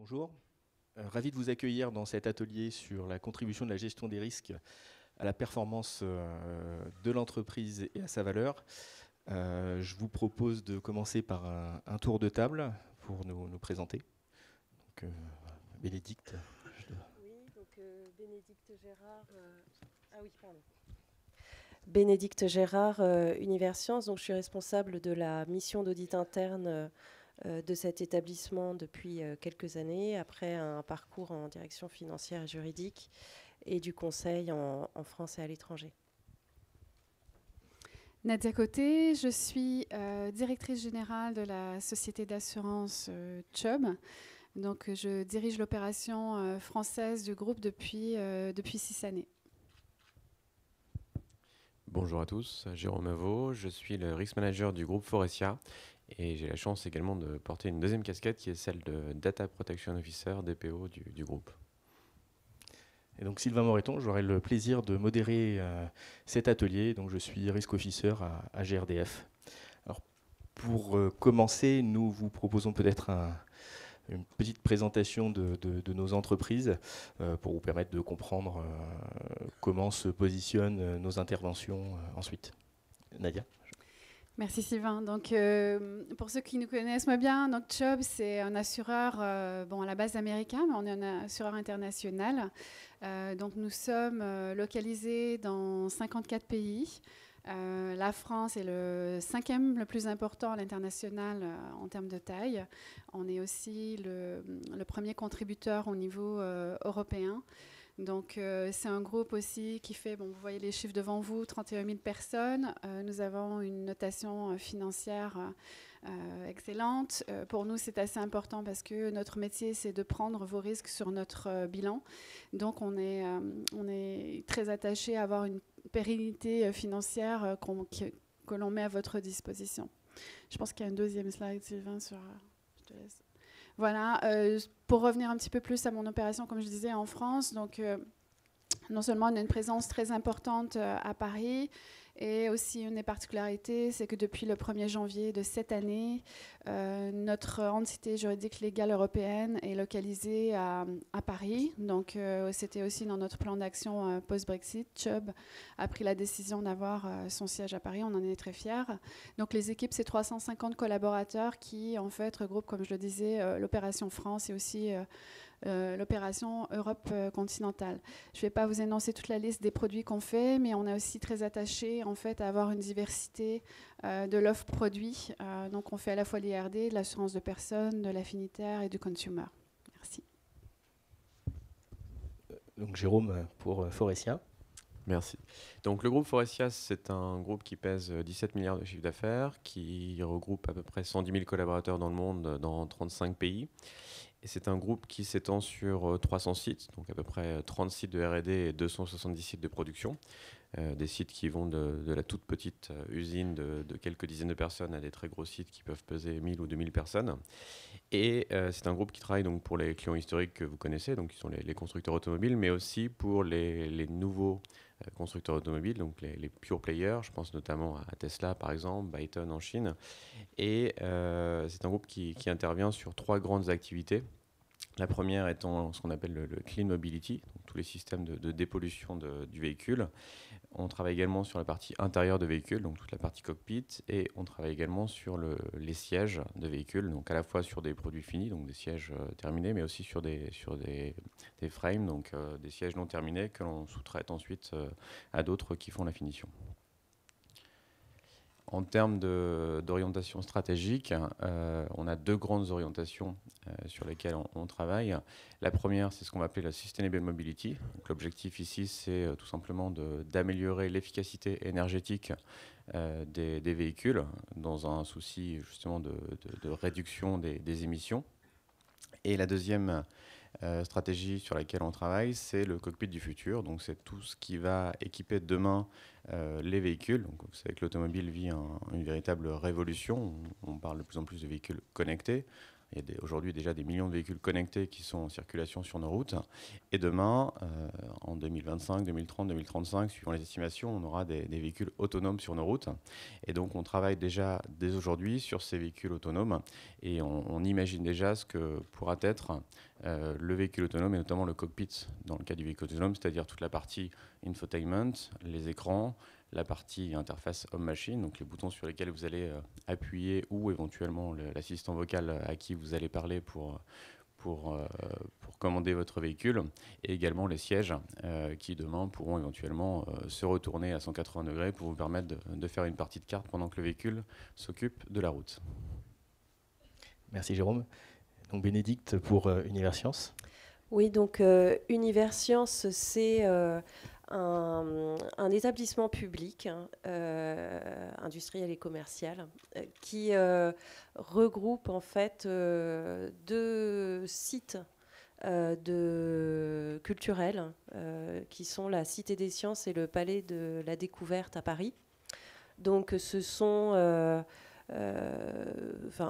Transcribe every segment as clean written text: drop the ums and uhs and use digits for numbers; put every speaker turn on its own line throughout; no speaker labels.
Bonjour, ravi de vous accueillir dans cet atelier sur la contribution de la gestion des risques à la performance de l'entreprise et à sa valeur. Je vous propose de commencer par un tour de table pour nous présenter. Donc, Bénédicte.
Oui, donc Bénédicte Gérard. Ah oui, pardon. Bénédicte Gérard, Universcience. Donc, je suis responsable de la mission d'audit interne de cet établissement depuis quelques années, après un parcours en direction financière et juridique et du conseil en France et à l'étranger.
Nadia Côté, je suis directrice générale de la société d'assurance Chubb. Donc, je dirige l'opération française du groupe depuis 6 années.
Bonjour à tous, Jérôme Avaux, je suis le Risk Manager du groupe Forestia et j'ai la chance également de porter une deuxième casquette qui est celle de Data Protection Officer, DPO du groupe.
Et donc Sylvain Moreton, j'aurai le plaisir de modérer cet atelier. Donc je suis Risk Officer à GRDF. Alors pour commencer, nous vous proposons peut-être une petite présentation de nos entreprises pour vous permettre de comprendre comment se positionnent nos interventions ensuite. Nadia.
Merci Sylvain. Donc, pour ceux qui nous connaissent moins bien, donc Chubb, c'est un assureur à la base américain, mais on est un assureur international. Donc, nous sommes localisés dans 54 pays. La France est le 5e le plus important à l'international en termes de taille. On est aussi le premier contributeur au niveau européen. Donc, c'est un groupe aussi qui fait, vous voyez les chiffres devant vous, 31 000 personnes. Nous avons une notation financière excellente. Pour nous, c'est assez important parce que notre métier, c'est de prendre vos risques sur notre bilan. Donc, on est très attaché à avoir une pérennité financière que l'on met à votre disposition. Je pense qu'il y a un deuxième slide, Sylvain, sur... je te laisse. Voilà, pour revenir un petit peu plus à mon opération, comme je disais, en France, donc non seulement on a une présence très importante à Paris, et aussi une des particularités, c'est que depuis le 1er janvier de cette année, notre entité juridique légale européenne est localisée à Paris. Donc, c'était aussi dans notre plan d'action post-Brexit. Chubb a pris la décision d'avoir son siège à Paris. On en est très fiers. Donc, les équipes, c'est 350 collaborateurs qui, en fait, regroupent, comme je le disais, l'opération France et aussi l'opération Europe continentale. Je ne vais pas vous énoncer toute la liste des produits qu'on fait, mais on est aussi très attaché en fait à avoir une diversité de l'offre produit. Donc on fait à la fois l'IRD, de l'assurance de personnes, de l'affinitaire et du consumer. Merci.
Donc Jérôme pour Forestia.
Merci. Donc le groupe Forestia, c'est un groupe qui pèse 17 milliards de chiffre d'affaires, qui regroupe à peu près 110 000 collaborateurs dans le monde, dans 35 pays. Et c'est un groupe qui s'étend sur 300 sites, donc à peu près 30 sites de R&D et 270 sites de production. Des sites qui vont de la toute petite usine de quelques dizaines de personnes à des très gros sites qui peuvent peser 1000 ou 2000 personnes. Et c'est un groupe qui travaille donc pour les clients historiques que vous connaissez, donc qui sont les constructeurs automobiles, mais aussi pour les nouveaux constructeurs automobiles, donc les pure players. Je pense notamment à Tesla par exemple, Byton en Chine. Et c'est un groupe qui intervient sur 3 grandes activités. La première étant ce qu'on appelle le Clean Mobility, donc tous les systèmes de dépollution du véhicule. On travaille également sur la partie intérieure de véhicule, donc toute la partie cockpit, et on travaille également sur les sièges de véhicules, donc à la fois sur des produits finis, donc des sièges terminés, mais aussi sur des frames, donc des sièges non terminés que l'on sous-traite ensuite à d'autres qui font la finition. En termes d'orientation stratégique, on a 2 grandes orientations sur lesquelles on travaille. La première, c'est ce qu'on va appeler la Sustainable Mobility. L'objectif ici, c'est tout simplement d'améliorer l'efficacité énergétique des véhicules dans un souci justement de réduction des émissions. Et la deuxième stratégie sur laquelle on travaille, c'est le cockpit du futur. Donc c'est tout ce qui va équiper demain les véhicules. Donc, vous savez que l'automobile vit une véritable révolution. On parle de plus en plus de véhicules connectés. Il y a aujourd'hui déjà des millions de véhicules connectés qui sont en circulation sur nos routes. Et demain, en 2025, 2030, 2035, suivant les estimations, on aura des véhicules autonomes sur nos routes. Et donc, on travaille déjà dès aujourd'hui sur ces véhicules autonomes. Et on imagine déjà ce que pourra être le véhicule autonome, et notamment le cockpit dans le cas du véhicule autonome, c'est-à-dire toute la partie infotainment, les écrans, la partie interface homme-machine, donc les boutons sur lesquels vous allez appuyer, ou éventuellement l'assistant vocal à qui vous allez parler pour commander votre véhicule, et également les sièges qui demain pourront éventuellement se retourner à 180 degrés pour vous permettre de faire une partie de carte pendant que le véhicule s'occupe de la route.
Merci Jérôme. Donc Bénédicte pour Universcience.
Oui, donc Universcience, c'est un établissement public industriel et commercial qui regroupe en fait 2 sites culturels qui sont la Cité des Sciences et le Palais de la Découverte à Paris. Donc ce sont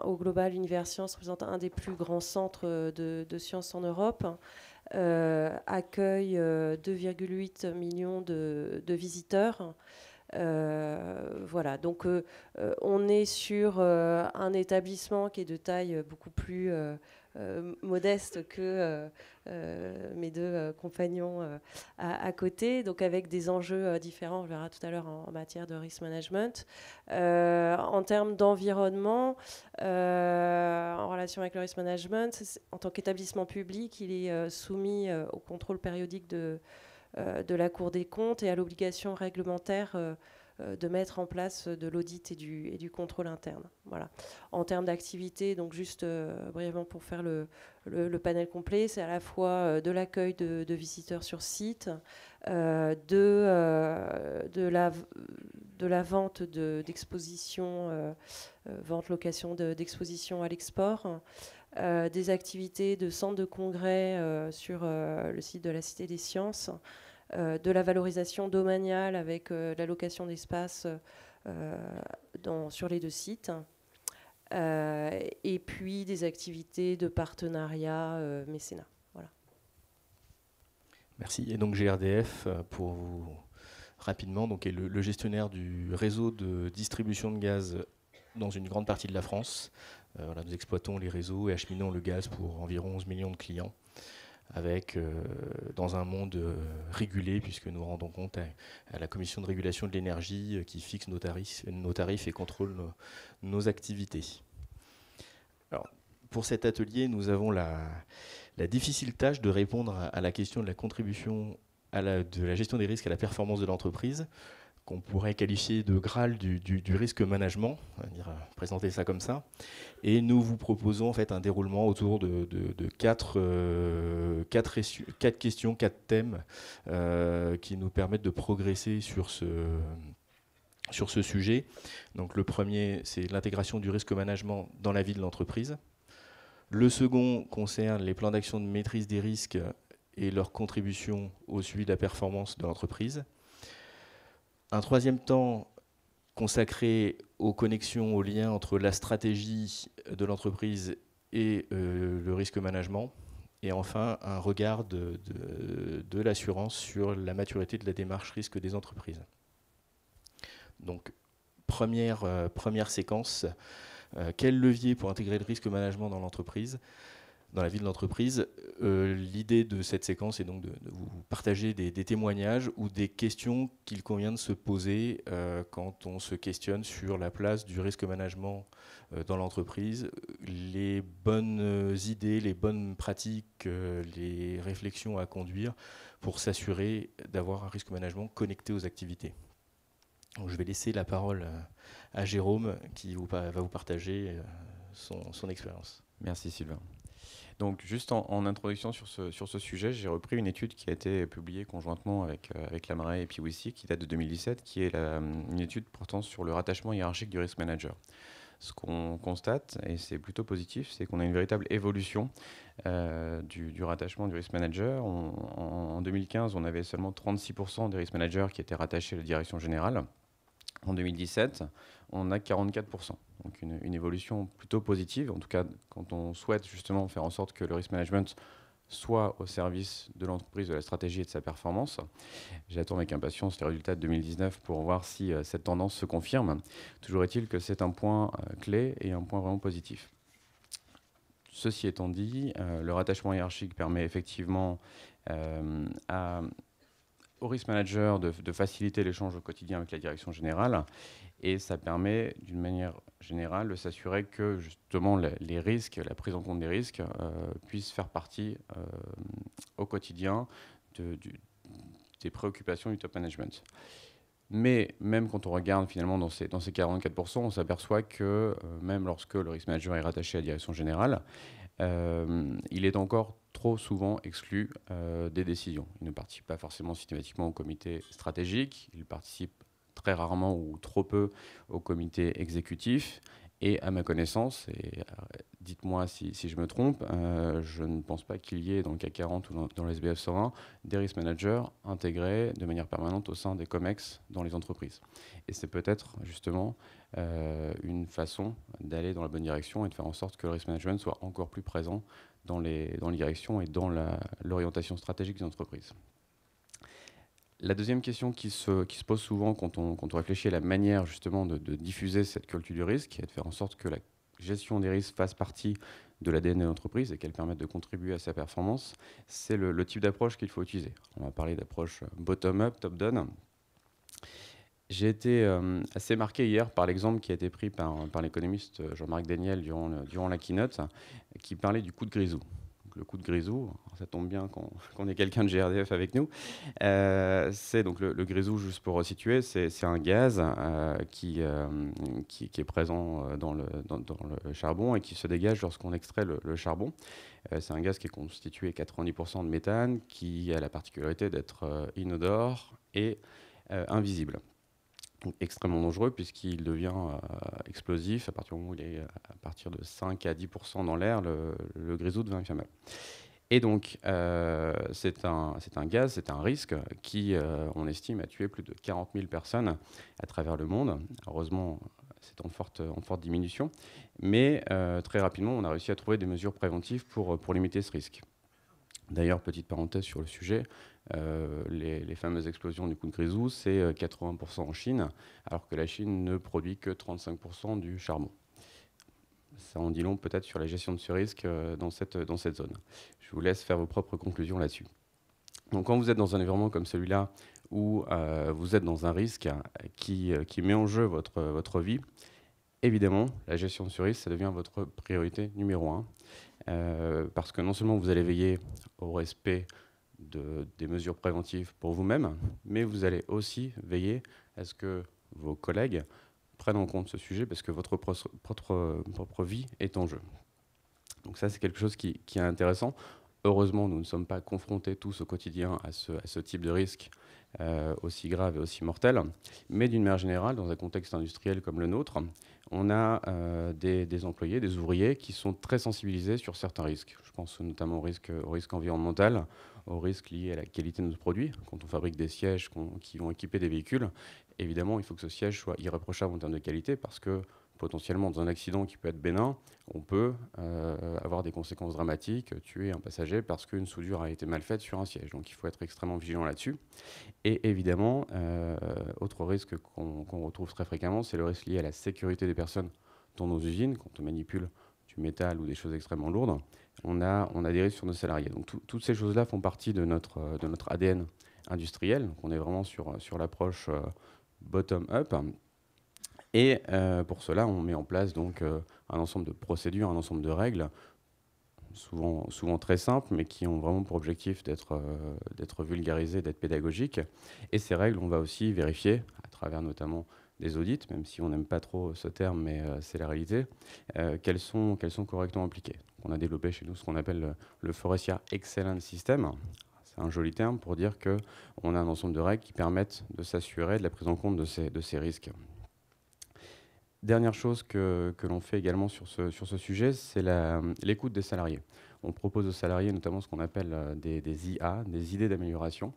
au global, Universcience représente un des plus grands centres de sciences en Europe, accueille 2,8 millions de visiteurs. Voilà, donc on est sur un établissement qui est de taille beaucoup plus modeste que mes 2 compagnons à côté, donc avec des enjeux différents, on le verra tout à l'heure en matière de risk management. En termes d'environnement, en relation avec le risk management, en tant qu'établissement public, il est soumis au contrôle périodique de la Cour des comptes et à l'obligation réglementaire de mettre en place de l'audit et du contrôle interne. Voilà. En termes d'activité, donc juste brièvement pour faire le panel complet, c'est à la fois de l'accueil de visiteurs sur site, de la vente d'expositions, vente-location d'expositions à l'export, des activités de centre de congrès sur le site de la Cité des Sciences, de la valorisation domaniale avec la location d'espace sur les 2 sites, et puis des activités de partenariat mécénat. Voilà.
Merci. Et donc GRDF, pour vous rapidement, donc, est le gestionnaire du réseau de distribution de gaz dans une grande partie de la France. Voilà, nous exploitons les réseaux et acheminons le gaz pour environ 11 millions de clients, avec, dans un monde régulé, puisque nous rendons compte à la Commission de régulation de l'énergie qui fixe nos tarifs et contrôle nos activités. Alors, pour cet atelier, nous avons la difficile tâche de répondre à la question de la contribution de la gestion des risques à la performance de l'entreprise, qu'on pourrait qualifier de Graal du risque management, on va dire, présenter ça comme ça. Et nous vous proposons en fait un déroulement autour de 4 questions, 4 thèmes qui nous permettent de progresser sur ce sujet. Donc le premier, c'est l'intégration du risque management dans la vie de l'entreprise. Le second concerne les plans d'action de maîtrise des risques et leur contribution au suivi de la performance de l'entreprise. Un troisième temps consacré aux connexions, aux liens entre la stratégie de l'entreprise et le risque management. Et enfin, un regard de l'assurance sur la maturité de la démarche risque des entreprises. Donc, première séquence, quel levier pour intégrer le risque management dans l'entreprise, dans la vie de l'entreprise? L'idée de cette séquence est donc de vous partager des témoignages ou des questions qu'il convient de se poser quand on se questionne sur la place du risque management dans l'entreprise, les bonnes idées, les bonnes pratiques, les réflexions à conduire pour s'assurer d'avoir un risque management connecté aux activités. Donc, je vais laisser la parole à Jérôme qui va vous partager son expérience.
Merci Sylvain. Donc juste en introduction sur ce sujet, j'ai repris une étude qui a été publiée conjointement avec Lamarais et PwC, qui date de 2017, qui est une étude portant sur le rattachement hiérarchique du risk manager. Ce qu'on constate, et c'est plutôt positif, c'est qu'on a une véritable évolution du rattachement du risk manager. En 2015, on avait seulement 36% des risk managers qui étaient rattachés à la direction générale. En 2017, on a 44%. Donc une évolution plutôt positive. En tout cas, quand on souhaite justement faire en sorte que le risk management soit au service de l'entreprise, de la stratégie et de sa performance. J'attends avec impatience les résultats de 2019 pour voir si cette tendance se confirme. Toujours est-il que c'est un point clé et un point vraiment positif. Ceci étant dit, le rattachement hiérarchique permet effectivement au risk manager de faciliter l'échange au quotidien avec la direction générale, et ça permet d'une manière générale de s'assurer que justement les risques, la prise en compte des risques puissent faire partie au quotidien des préoccupations du top management. Mais même quand on regarde finalement dans ces 44%, on s'aperçoit que même lorsque le risk manager est rattaché à la direction générale, il est encore trop souvent exclu des décisions. Il ne participe pas forcément systématiquement au comité stratégique, il participe très rarement ou trop peu au comité exécutif. Et à ma connaissance, et dites-moi si je me trompe, je ne pense pas qu'il y ait dans le CAC 40 ou dans le SBF 120 des risk managers intégrés de manière permanente au sein des COMEX dans les entreprises. Et c'est peut-être justement une façon d'aller dans la bonne direction et de faire en sorte que le risk management soit encore plus présent dans les directions et dans l'orientation stratégique des entreprises. La deuxième question qui se pose souvent quand on réfléchit à la manière justement de diffuser cette culture du risque et de faire en sorte que la gestion des risques fasse partie de l'ADN de l'entreprise et qu'elle permette de contribuer à sa performance, c'est le type d'approche qu'il faut utiliser. On va parler d'approche bottom-up, top-down. J'ai été assez marqué hier par l'exemple qui a été pris par l'économiste Jean-Marc Daniel durant la keynote, qui parlait du coup de grisou. Donc, le coup de grisou, ça tombe bien qu'on ait quelqu'un de GRDF avec nous. C'est donc le grisou, juste pour resituer, c'est un gaz qui est présent dans le charbon et qui se dégage lorsqu'on extrait le charbon. C'est un gaz qui est constitué 90% de méthane, qui a la particularité d'être inodore et invisible. Donc, extrêmement dangereux puisqu'il devient explosif à partir du moment où il est à partir de 5 à 10% dans l'air, le grisou devient inflammable. Et donc c'est un gaz, c'est un risque qui, on estime, a tué plus de 40 000 personnes à travers le monde. Heureusement, c'est en forte diminution, mais très rapidement, on a réussi à trouver des mesures préventives pour limiter ce risque. D'ailleurs, petite parenthèse sur le sujet, les fameuses explosions du coup de grisou, c'est 80% en Chine, alors que la Chine ne produit que 35% du charbon. Ça en dit long peut-être sur la gestion de ce risque dans cette zone. Je vous laisse faire vos propres conclusions là-dessus. Donc quand vous êtes dans un environnement comme celui-là, où vous êtes dans un risque qui met en jeu votre vie, évidemment, la gestion de ce risque, ça devient votre priorité numéro 1. Parce que non seulement vous allez veiller au respect des mesures préventives pour vous-même, mais vous allez aussi veiller à ce que vos collègues prennent en compte ce sujet parce que votre propre vie est en jeu. Donc ça, c'est quelque chose qui est intéressant. Heureusement, nous ne sommes pas confrontés tous au quotidien à ce type de risque aussi grave et aussi mortel. Mais d'une manière générale, dans un contexte industriel comme le nôtre, on a des employés, des ouvriers qui sont très sensibilisés sur certains risques. Je pense notamment au risque environnemental, aux risques liés à la qualité de nos produits. Quand on fabrique des sièges qui vont équiper des véhicules, évidemment, il faut que ce siège soit irréprochable en termes de qualité parce que potentiellement, dans un accident qui peut être bénin, on peut avoir des conséquences dramatiques, tuer un passager parce qu'une soudure a été mal faite sur un siège. Donc il faut être extrêmement vigilant là-dessus. Et évidemment, autre risque qu'on retrouve très fréquemment, c'est le risque lié à la sécurité des personnes dans nos usines. Quand on manipule du métal ou des choses extrêmement lourdes, on a des risques sur nos salariés. Donc toutes ces choses-là font partie de notre ADN industriel. Donc on est vraiment sur l'approche bottom-up. Et pour cela, on met en place donc un ensemble de procédures, un ensemble de règles, souvent très simples, mais qui ont vraiment pour objectif d'être vulgarisées, d'être pédagogiques. Et ces règles, on va aussi vérifier, à travers notamment des audits, même si on n'aime pas trop ce terme, mais c'est la réalité, qu'elles sont correctement appliquées. On a développé chez nous ce qu'on appelle le Faurecia Excellence System. C'est un joli terme pour dire qu'on a un ensemble de règles qui permettent de s'assurer de la prise en compte de ces risques. Dernière chose que l'on fait également sur ce sujet, c'est l'écoute des salariés. On propose aux salariés notamment ce qu'on appelle des IA, des idées d'amélioration,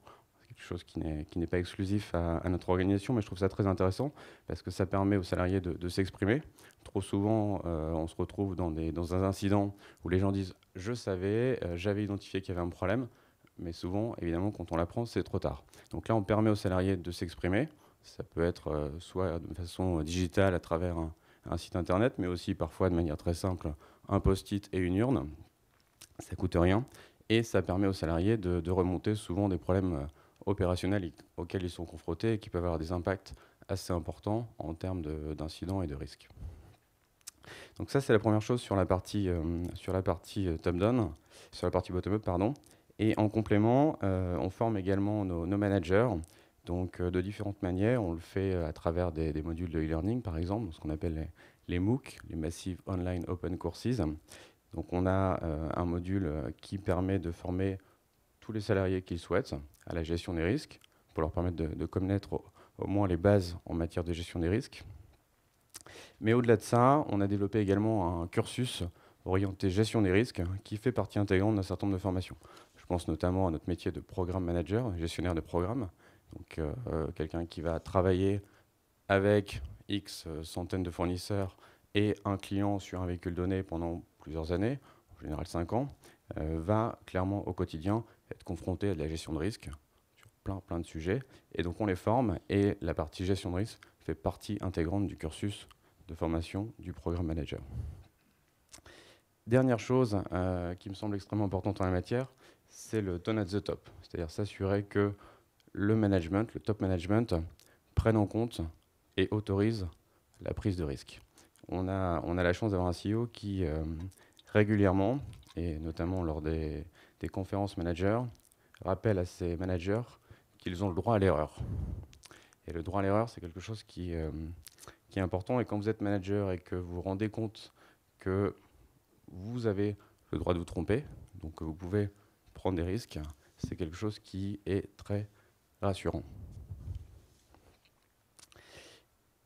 quelque chose qui n'est pas exclusif à notre organisation, mais je trouve ça très intéressant parce que ça permet aux salariés de s'exprimer. Trop souvent, on se retrouve dans un incident où les gens disent « je savais, j'avais identifié qu'il y avait un problème », mais souvent, évidemment, quand on l'apprend, c'est trop tard. Donc là, on permet aux salariés de s'exprimer. Ça peut être soit de façon digitale à travers un site internet, mais aussi parfois de manière très simple, un post-it et une urne. Ça ne coûte rien. Et ça permet aux salariés de remonter souvent des problèmes opérationnels auxquels ils sont confrontés et qui peuvent avoir des impacts assez importants en termes d'incidents et de risques. Donc ça, c'est la première chose sur la partie top-down, sur la partie bottom-up, pardon. Et en complément, on forme également nos managers, donc de différentes manières. On le fait à travers des modules de e-learning, par exemple, ce qu'on appelle les MOOC, les Massive Online Open Courses. Donc on a un module qui permet de former tous les salariés qu'ils souhaitent à la gestion des risques, pour leur permettre de connaître au moins les bases en matière de gestion des risques. Mais au-delà de ça, on a développé également un cursus orienté gestion des risques qui fait partie intégrante d'un certain nombre de formations. Je pense notamment à notre métier de programme manager, gestionnaire de programme, donc quelqu'un qui va travailler avec X centaines de fournisseurs et un client sur un véhicule donné pendant plusieurs années, en général 5 ans, va clairement au quotidien être confronté à de la gestion de risque sur plein de sujets. Et donc on les forme et la partie gestion de risque fait partie intégrante du cursus de formation du programme manager. Dernière chose qui me semble extrêmement importante en la matière, c'est le tone at the top, c'est-à-dire s'assurer que le management, le top management, prenne en compte et autorise la prise de risque. On a la chance d'avoir un CEO qui régulièrement, et notamment lors des conférences managers, rappelle à ses managers qu'ils ont le droit à l'erreur. Et le droit à l'erreur, c'est quelque chose qui est important. Et quand vous êtes manager et que vous vous rendez compte que vous avez le droit de vous tromper, donc que vous pouvez prendre des risques, c'est quelque chose qui est très rassurant.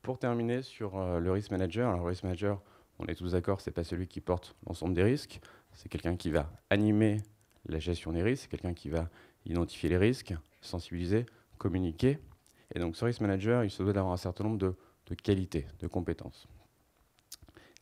Pour terminer sur le risk manager, alors le risk manager, on est tous d'accord, c'est pas celui qui porte l'ensemble des risques, c'est quelqu'un qui va animer la gestion des risques, c'est quelqu'un qui va identifier les risques, sensibiliser, communiquer. Et donc ce risk manager, il se doit d'avoir un certain nombre de qualités, de compétences.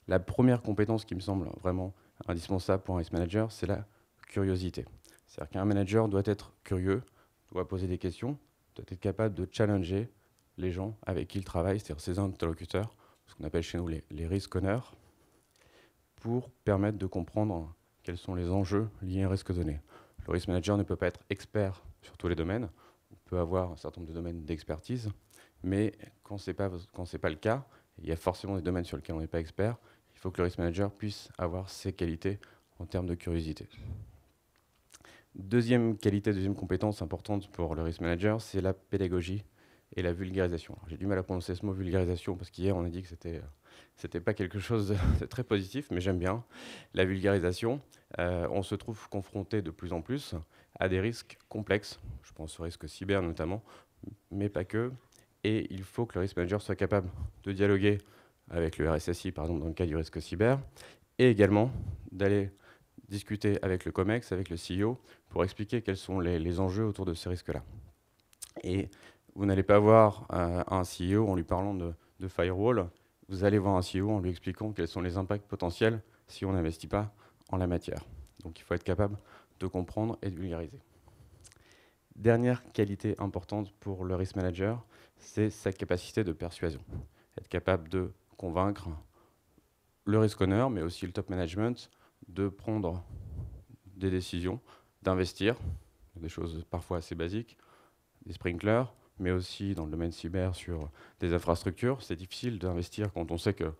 La première compétence qui me semble vraiment indispensable pour un risk manager, c'est la curiosité. C'est-à-dire qu'un manager doit être curieux, doit poser des questions, doit être capable de challenger les gens avec qui il travaille, c'est-à-dire ses interlocuteurs, ce qu'on appelle chez nous les risk owners, pour permettre de comprendre quels sont les enjeux liés à un risque donné. Le risk manager ne peut pas être expert sur tous les domaines, on peut avoir un certain nombre de domaines d'expertise, mais quand ce n'est pas le cas, il y a forcément des domaines sur lesquels on n'est pas expert, il faut que le risk manager puisse avoir ces qualités en termes de curiosité. Deuxième qualité, deuxième compétence importante pour le risk manager, c'est la pédagogie et la vulgarisation. J'ai du mal à prononcer ce mot vulgarisation parce qu'hier on a dit que c'était pas quelque chose de très positif, mais j'aime bien. La vulgarisation, on se trouve confronté de plus en plus à des risques complexes, je pense au risque cyber notamment, mais pas que. Et il faut que le risk manager soit capable de dialoguer avec le RSSI, par exemple, dans le cas du risque cyber, et également d'aller discuter avec le COMEX, avec le CEO, pour expliquer quels sont les enjeux autour de ces risques-là. Et vous n'allez pas voir un CEO en lui parlant de firewall, vous allez voir un CEO en lui expliquant quels sont les impacts potentiels si on n'investit pas en la matière. Donc il faut être capable de comprendre et de vulgariser. Dernière qualité importante pour le risk manager, c'est sa capacité de persuasion. Être capable de convaincre le risk owner, mais aussi le top management, de prendre des décisions, d'investir, des choses parfois assez basiques, des sprinklers, mais aussi dans le domaine cyber sur des infrastructures. C'est difficile d'investir quand on sait que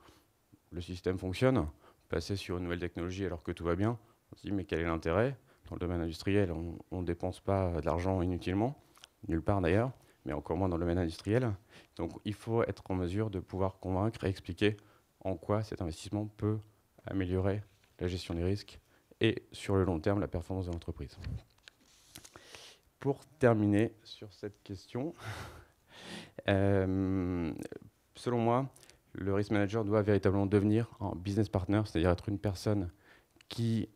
le système fonctionne. Passer sur une nouvelle technologie alors que tout va bien, on se dit mais quel est l'intérêt? Dans le domaine industriel, on ne dépense pas de l'argent inutilement, nulle part d'ailleurs, mais encore moins dans le domaine industriel. Donc il faut être en mesure de pouvoir convaincre et expliquer en quoi cet investissement peut améliorer la gestion des risques et sur le long terme la performance de l'entreprise. Pour terminer sur cette question, selon moi, le risk manager doit véritablement devenir un business partner, c'est-à-dire être une personne qui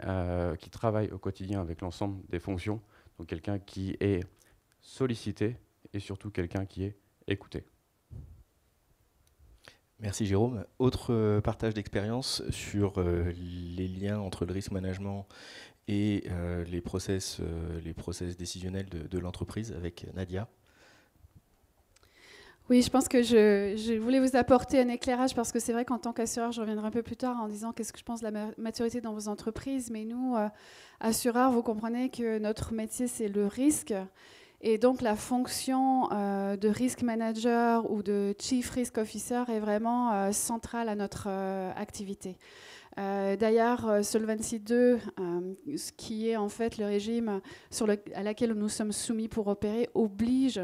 travaille au quotidien avec l'ensemble des fonctions, donc quelqu'un qui est sollicité et surtout quelqu'un qui est écouté.
Merci Jérôme. Autre partage d'expérience sur les liens entre le risk management et les process décisionnels de l'entreprise avec Nadia.
Oui, je pense que je voulais vous apporter un éclairage parce que c'est vrai qu'en tant qu'assureur, je reviendrai un peu plus tard en disant qu'est-ce que je pense de la maturité dans vos entreprises. Mais nous, assureurs, vous comprenez que notre métier, c'est le risque. Et donc, la fonction de risk manager ou de chief risk officer est vraiment centrale à notre activité. D'ailleurs, Solvency II, ce qui est en fait le régime à laquelle nous sommes soumis pour opérer, oblige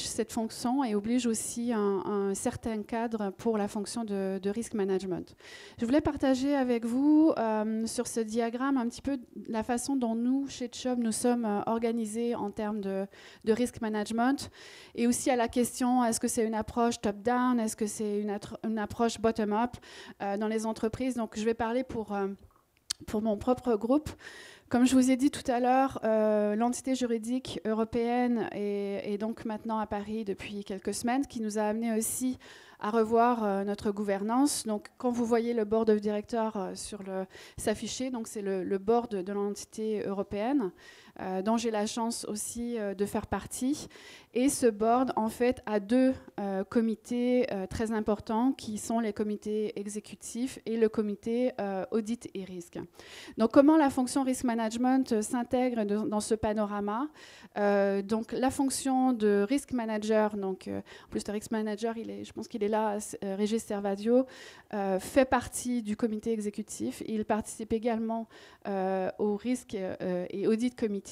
cette fonction et oblige aussi un certain cadre pour la fonction de risk management. Je voulais partager avec vous sur ce diagramme un petit peu la façon dont nous, chez Chubb, nous sommes organisés en termes de risk management et aussi à la question est-ce que c'est une approche top-down, est-ce que c'est une approche bottom-up dans les entreprises. Donc, je vais parler pour mon propre groupe. Comme je vous ai dit tout à l'heure, l'entité juridique européenne est donc maintenant à Paris depuis quelques semaines, qui nous a amené aussi à revoir notre gouvernance. Donc, quand vous voyez le board of directors s'afficher, donc c'est le board de l'entité européenne, dont j'ai la chance aussi de faire partie. Et ce board, en fait, a deux comités très importants qui sont les comités exécutifs et le comité audit et risque. Donc, comment la fonction risk management s'intègre dans ce panorama? Donc, la fonction de risk manager, donc, en plus le risk manager, je pense qu'il est là, Régis Servadio, fait partie du comité exécutif. Il participe également au risque et audit committee.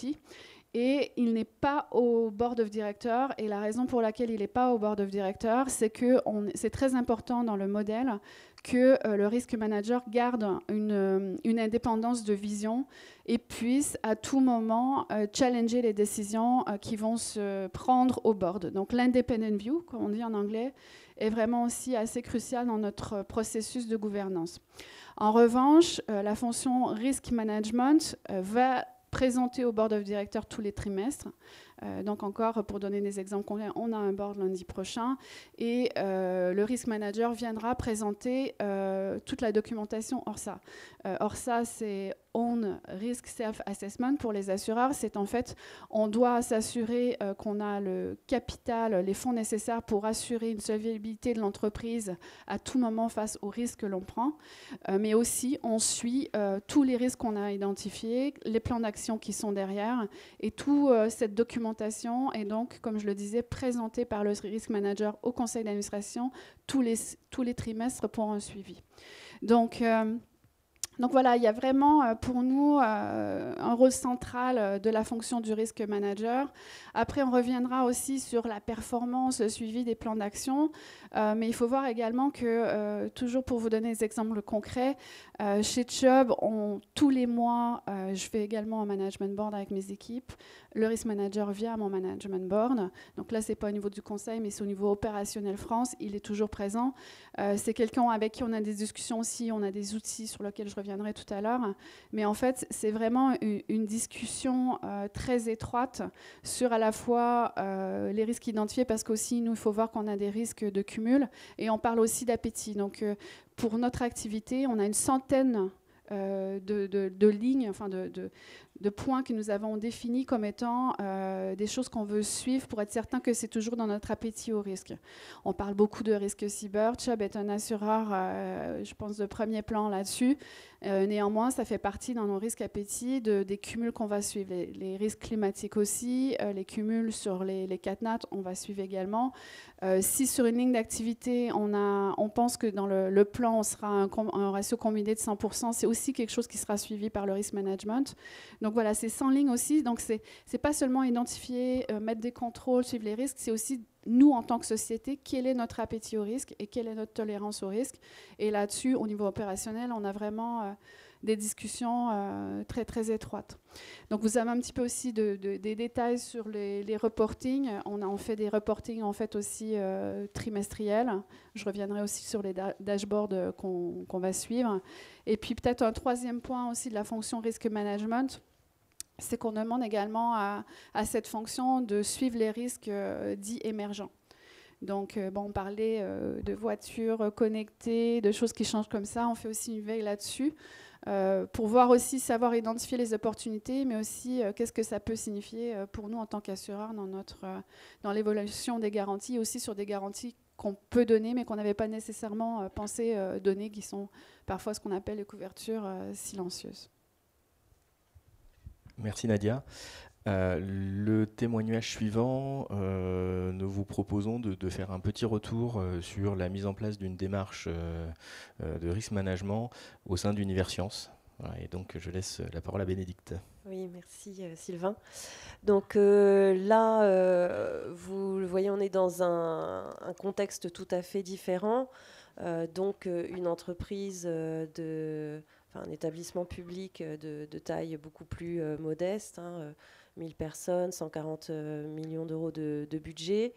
Et il n'est pas au board of directors. Et la raison pour laquelle il n'est pas au board of directors, c'est que c'est très important dans le modèle que le risk manager garde une indépendance de vision et puisse à tout moment challenger les décisions qui vont se prendre au board. Donc l'independent view, comme on dit en anglais, est vraiment aussi assez crucial dans notre processus de gouvernance. En revanche, la fonction risk management va présenter au board of directors tous les trimestres. Donc encore, pour donner des exemples concrets, on a un board lundi prochain et le risk manager viendra présenter toute la documentation ORSA. ORSA, c'est Own Risk Self-Assessment pour les assureurs. C'est en fait, on doit s'assurer qu'on a le capital, les fonds nécessaires pour assurer une solvabilité de l'entreprise à tout moment face aux risques que l'on prend. Mais aussi, on suit tous les risques qu'on a identifiés, les plans d'action qui sont derrière et toute cette documentation est donc, comme je le disais, présentée par le risk manager au conseil d'administration tous les trimestres pour un suivi. Donc voilà, il y a vraiment pour nous un rôle central de la fonction du risk manager. Après, on reviendra aussi sur la performance, le suivi des plans d'action. Mais il faut voir également que, toujours pour vous donner des exemples concrets, chez Chubb, tous les mois, je fais également un management board avec mes équipes. Le risk manager vient à mon management board. Donc là, ce n'est pas au niveau du conseil, mais c'est au niveau opérationnel France. Il est toujours présent. C'est quelqu'un avec qui on a des discussions aussi. On a des outils sur lesquels je reviendrai tout à l'heure. Mais en fait, c'est vraiment une discussion très étroite sur à la fois les risques identifiés, parce qu'aussi, nous, il faut voir qu'on a des risques de cumul. Et on parle aussi d'appétit. Donc, pour notre activité, on a une centaine de lignes, enfin de points que nous avons définis comme étant des choses qu'on veut suivre pour être certain que c'est toujours dans notre appétit au risque. On parle beaucoup de risque cyber. Chubb est un assureur, je pense, de premier plan là-dessus. Néanmoins, ça fait partie dans nos risques appétits des cumuls qu'on va suivre. Les risques climatiques aussi, les cumuls sur les CatNat, on va suivre également. Si sur une ligne d'activité, on pense que dans le plan, on sera un ratio combiné de 100%, c'est aussi quelque chose qui sera suivi par le risk management. Donc voilà, c'est 100 lignes aussi. Donc c'est pas seulement identifier, mettre des contrôles, suivre les risques, c'est aussi nous, en tant que société, quel est notre appétit au risque et quelle est notre tolérance au risque. Et là-dessus, au niveau opérationnel, on a vraiment des discussions très, très étroites. Donc, vous avez un petit peu aussi des détails sur les reportings. On fait des reportings, en fait, aussi trimestriels. Je reviendrai aussi sur les dashboards qu'on va suivre. Et puis, peut-être un troisième point aussi de la fonction risk management. c'est qu'on demande également à cette fonction de suivre les risques dits émergents. Donc, on parlait de voitures connectées, de choses qui changent comme ça. On fait aussi une veille là-dessus pour voir aussi, savoir identifier les opportunités, mais aussi qu'est-ce que ça peut signifier pour nous en tant qu'assureurs dans l'évolution des garanties, aussi sur des garanties qu'on peut donner, mais qu'on n'avait pas nécessairement pensé donner, qui sont parfois ce qu'on appelle les couvertures silencieuses.
Merci Nadia. Le témoignage suivant, nous vous proposons de faire un petit retour sur la mise en place d'une démarche de risk management au sein d'Universcience. Voilà, et donc je laisse la parole à Bénédicte.
Oui, merci Sylvain. Donc là, vous le voyez, on est dans un contexte tout à fait différent. Donc une entreprise un établissement public de taille beaucoup plus modeste, 1000 personnes, 140 millions d'euros de budget.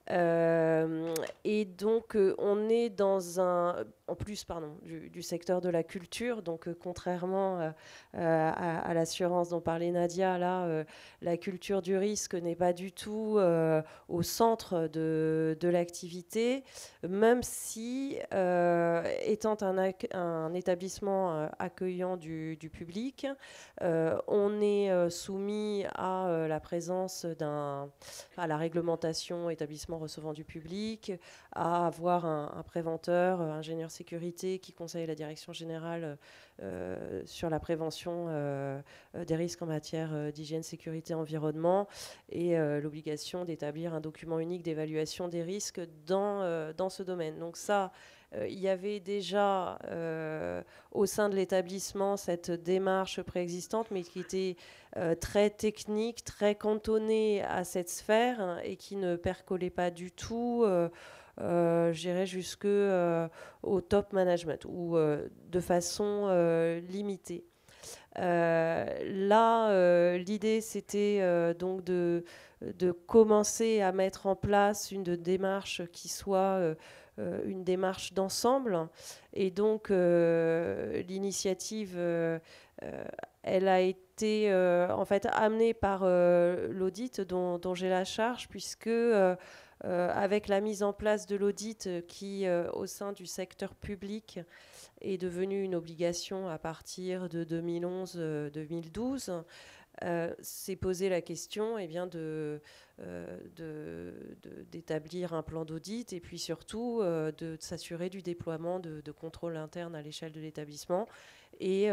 Et donc, on est dans en plus du secteur de la culture. Donc, contrairement à l'assurance dont parlait Nadia, là, la culture du risque n'est pas du tout au centre de l'activité, même si, étant un établissement accueillant du public, on est soumis à la présence à la réglementation établissement recevant du public, à avoir un préventeur, ingénieur sécurité qui conseille la direction générale sur la prévention des risques en matière d'hygiène, sécurité, environnement, et l'obligation d'établir un document unique d'évaluation des risques dans ce domaine. Donc ça, il y avait déjà au sein de l'établissement cette démarche préexistante, mais qui était très technique, très cantonnée à cette sphère, hein, et qui ne percolait pas du tout, je dirais, jusqu'au top management, ou de façon limitée. Là, l'idée, c'était donc de commencer à mettre en place une démarche qui soit une démarche d'ensemble. Et donc, l'initiative, elle a été en fait amenée par l'audit dont j'ai la charge, puisque avec la mise en place de l'audit qui, au sein du secteur public, est devenue une obligation à partir de 2011-2012, s'est posé la question d'établir un plan d'audit, et puis surtout de s'assurer du déploiement de contrôle interne à l'échelle de l'établissement, et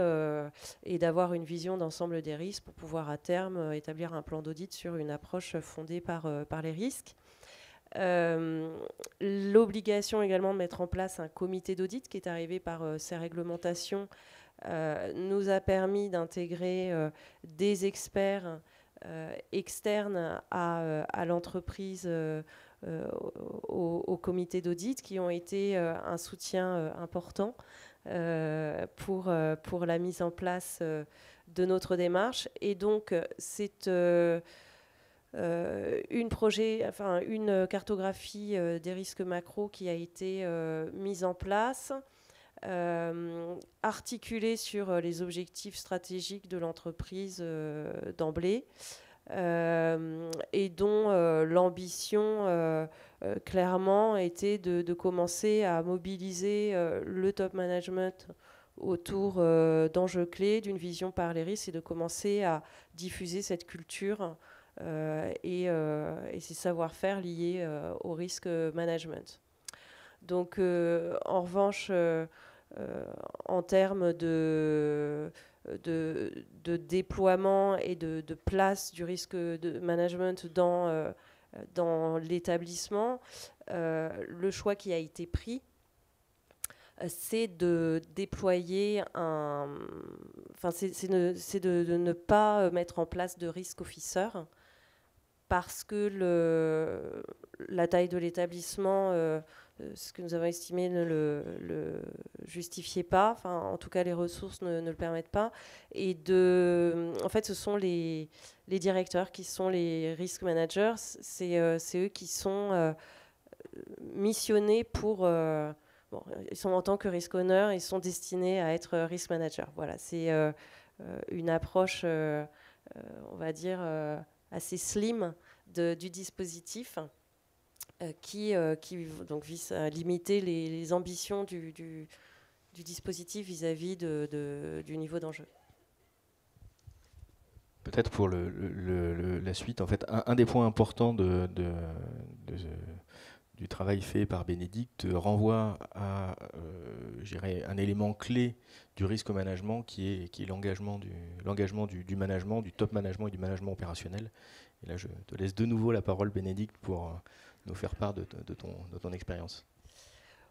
d'avoir une vision d'ensemble des risques pour pouvoir à terme établir un plan d'audit sur une approche fondée par les risques. L'obligation également de mettre en place un comité d'audit qui est arrivé par ces réglementations nous a permis d'intégrer des experts externes à l'entreprise, au comité d'audit, qui ont été un soutien important pour la mise en place de notre démarche. Et donc c'est une cartographie des risques macro qui a été mise en place, articulée sur les objectifs stratégiques de l'entreprise d'emblée, et dont l'ambition clairement était de commencer à mobiliser le top management autour d'enjeux clés, d'une vision par les risques, et de commencer à diffuser cette culture et ces savoir-faire liés au risk management. Donc, en revanche, en termes de déploiement et de place du risque de management dans l'établissement, le choix qui a été pris, c'est de déployer c'est de ne pas mettre en place de risk officer, parce que la taille de l'établissement, ce que nous avons estimé, ne le justifiait pas. Enfin, en tout cas, les ressources ne le permettent pas. Et en fait, ce sont les directeurs qui sont les risk managers. C'est eux qui sont missionnés pour... ils sont en tant que risk owner, ils sont destinés à être risk manager. Voilà, c'est une approche on va dire, assez slim du dispositif qui donc vise à limiter les ambitions du dispositif vis-à-vis du niveau d'enjeu.
Peut-être pour la suite, en fait, un des points importants du travail fait par Bénédicte renvoie à un élément clé du risque au management qui est l'engagement du management, du top management et du management opérationnel. Et là, je te laisse de nouveau la parole, Bénédicte, pour nous faire part de ton expérience.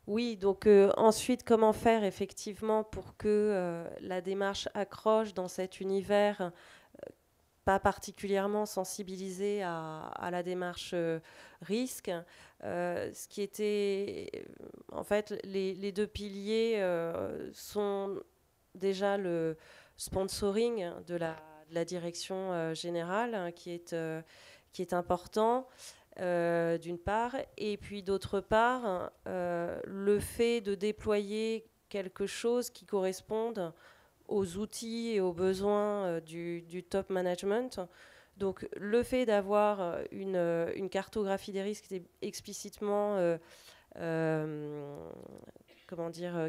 Oui, donc ensuite, comment faire effectivement pour que la démarche accroche dans cet univers pas particulièrement sensibilisé à la démarche risque. Ce qui était, en fait, les deux piliers sont déjà le sponsoring de la direction générale, hein, qui est important, d'une part, et puis d'autre part, le fait de déployer quelque chose qui corresponde aux outils et aux besoins du top management. Donc le fait d'avoir une cartographie des risques qui était explicitement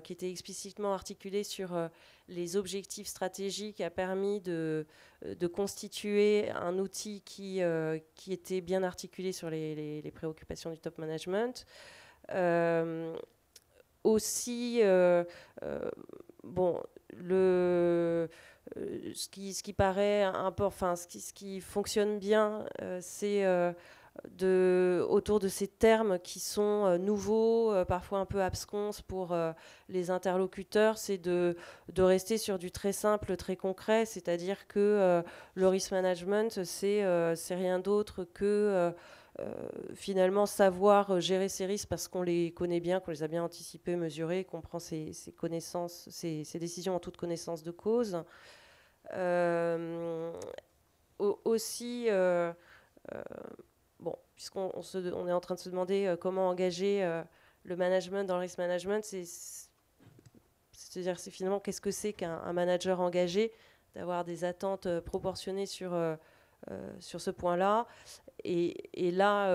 qui était explicitement articulée sur les objectifs stratégiques a permis de constituer un outil qui était bien articulé sur les préoccupations du top management. Aussi, ce qui paraît un peu, enfin, ce qui fonctionne bien, c'est autour de ces termes qui sont nouveaux, parfois un peu abscons pour les interlocuteurs, c'est de rester sur du très simple, très concret, c'est-à-dire que le risk management, c'est rien d'autre que finalement savoir gérer ces risques parce qu'on les connaît bien, qu'on les a bien anticipés, mesurés, qu'on prend ces connaissances, ces décisions en toute connaissance de cause. Aussi, puisqu'on on est en train de se demander comment engager le management dans le risk management, c'est-à-dire c'est finalement qu'est-ce que c'est qu'un manager engagé, d'avoir des attentes proportionnées sur ce point-là. Et là,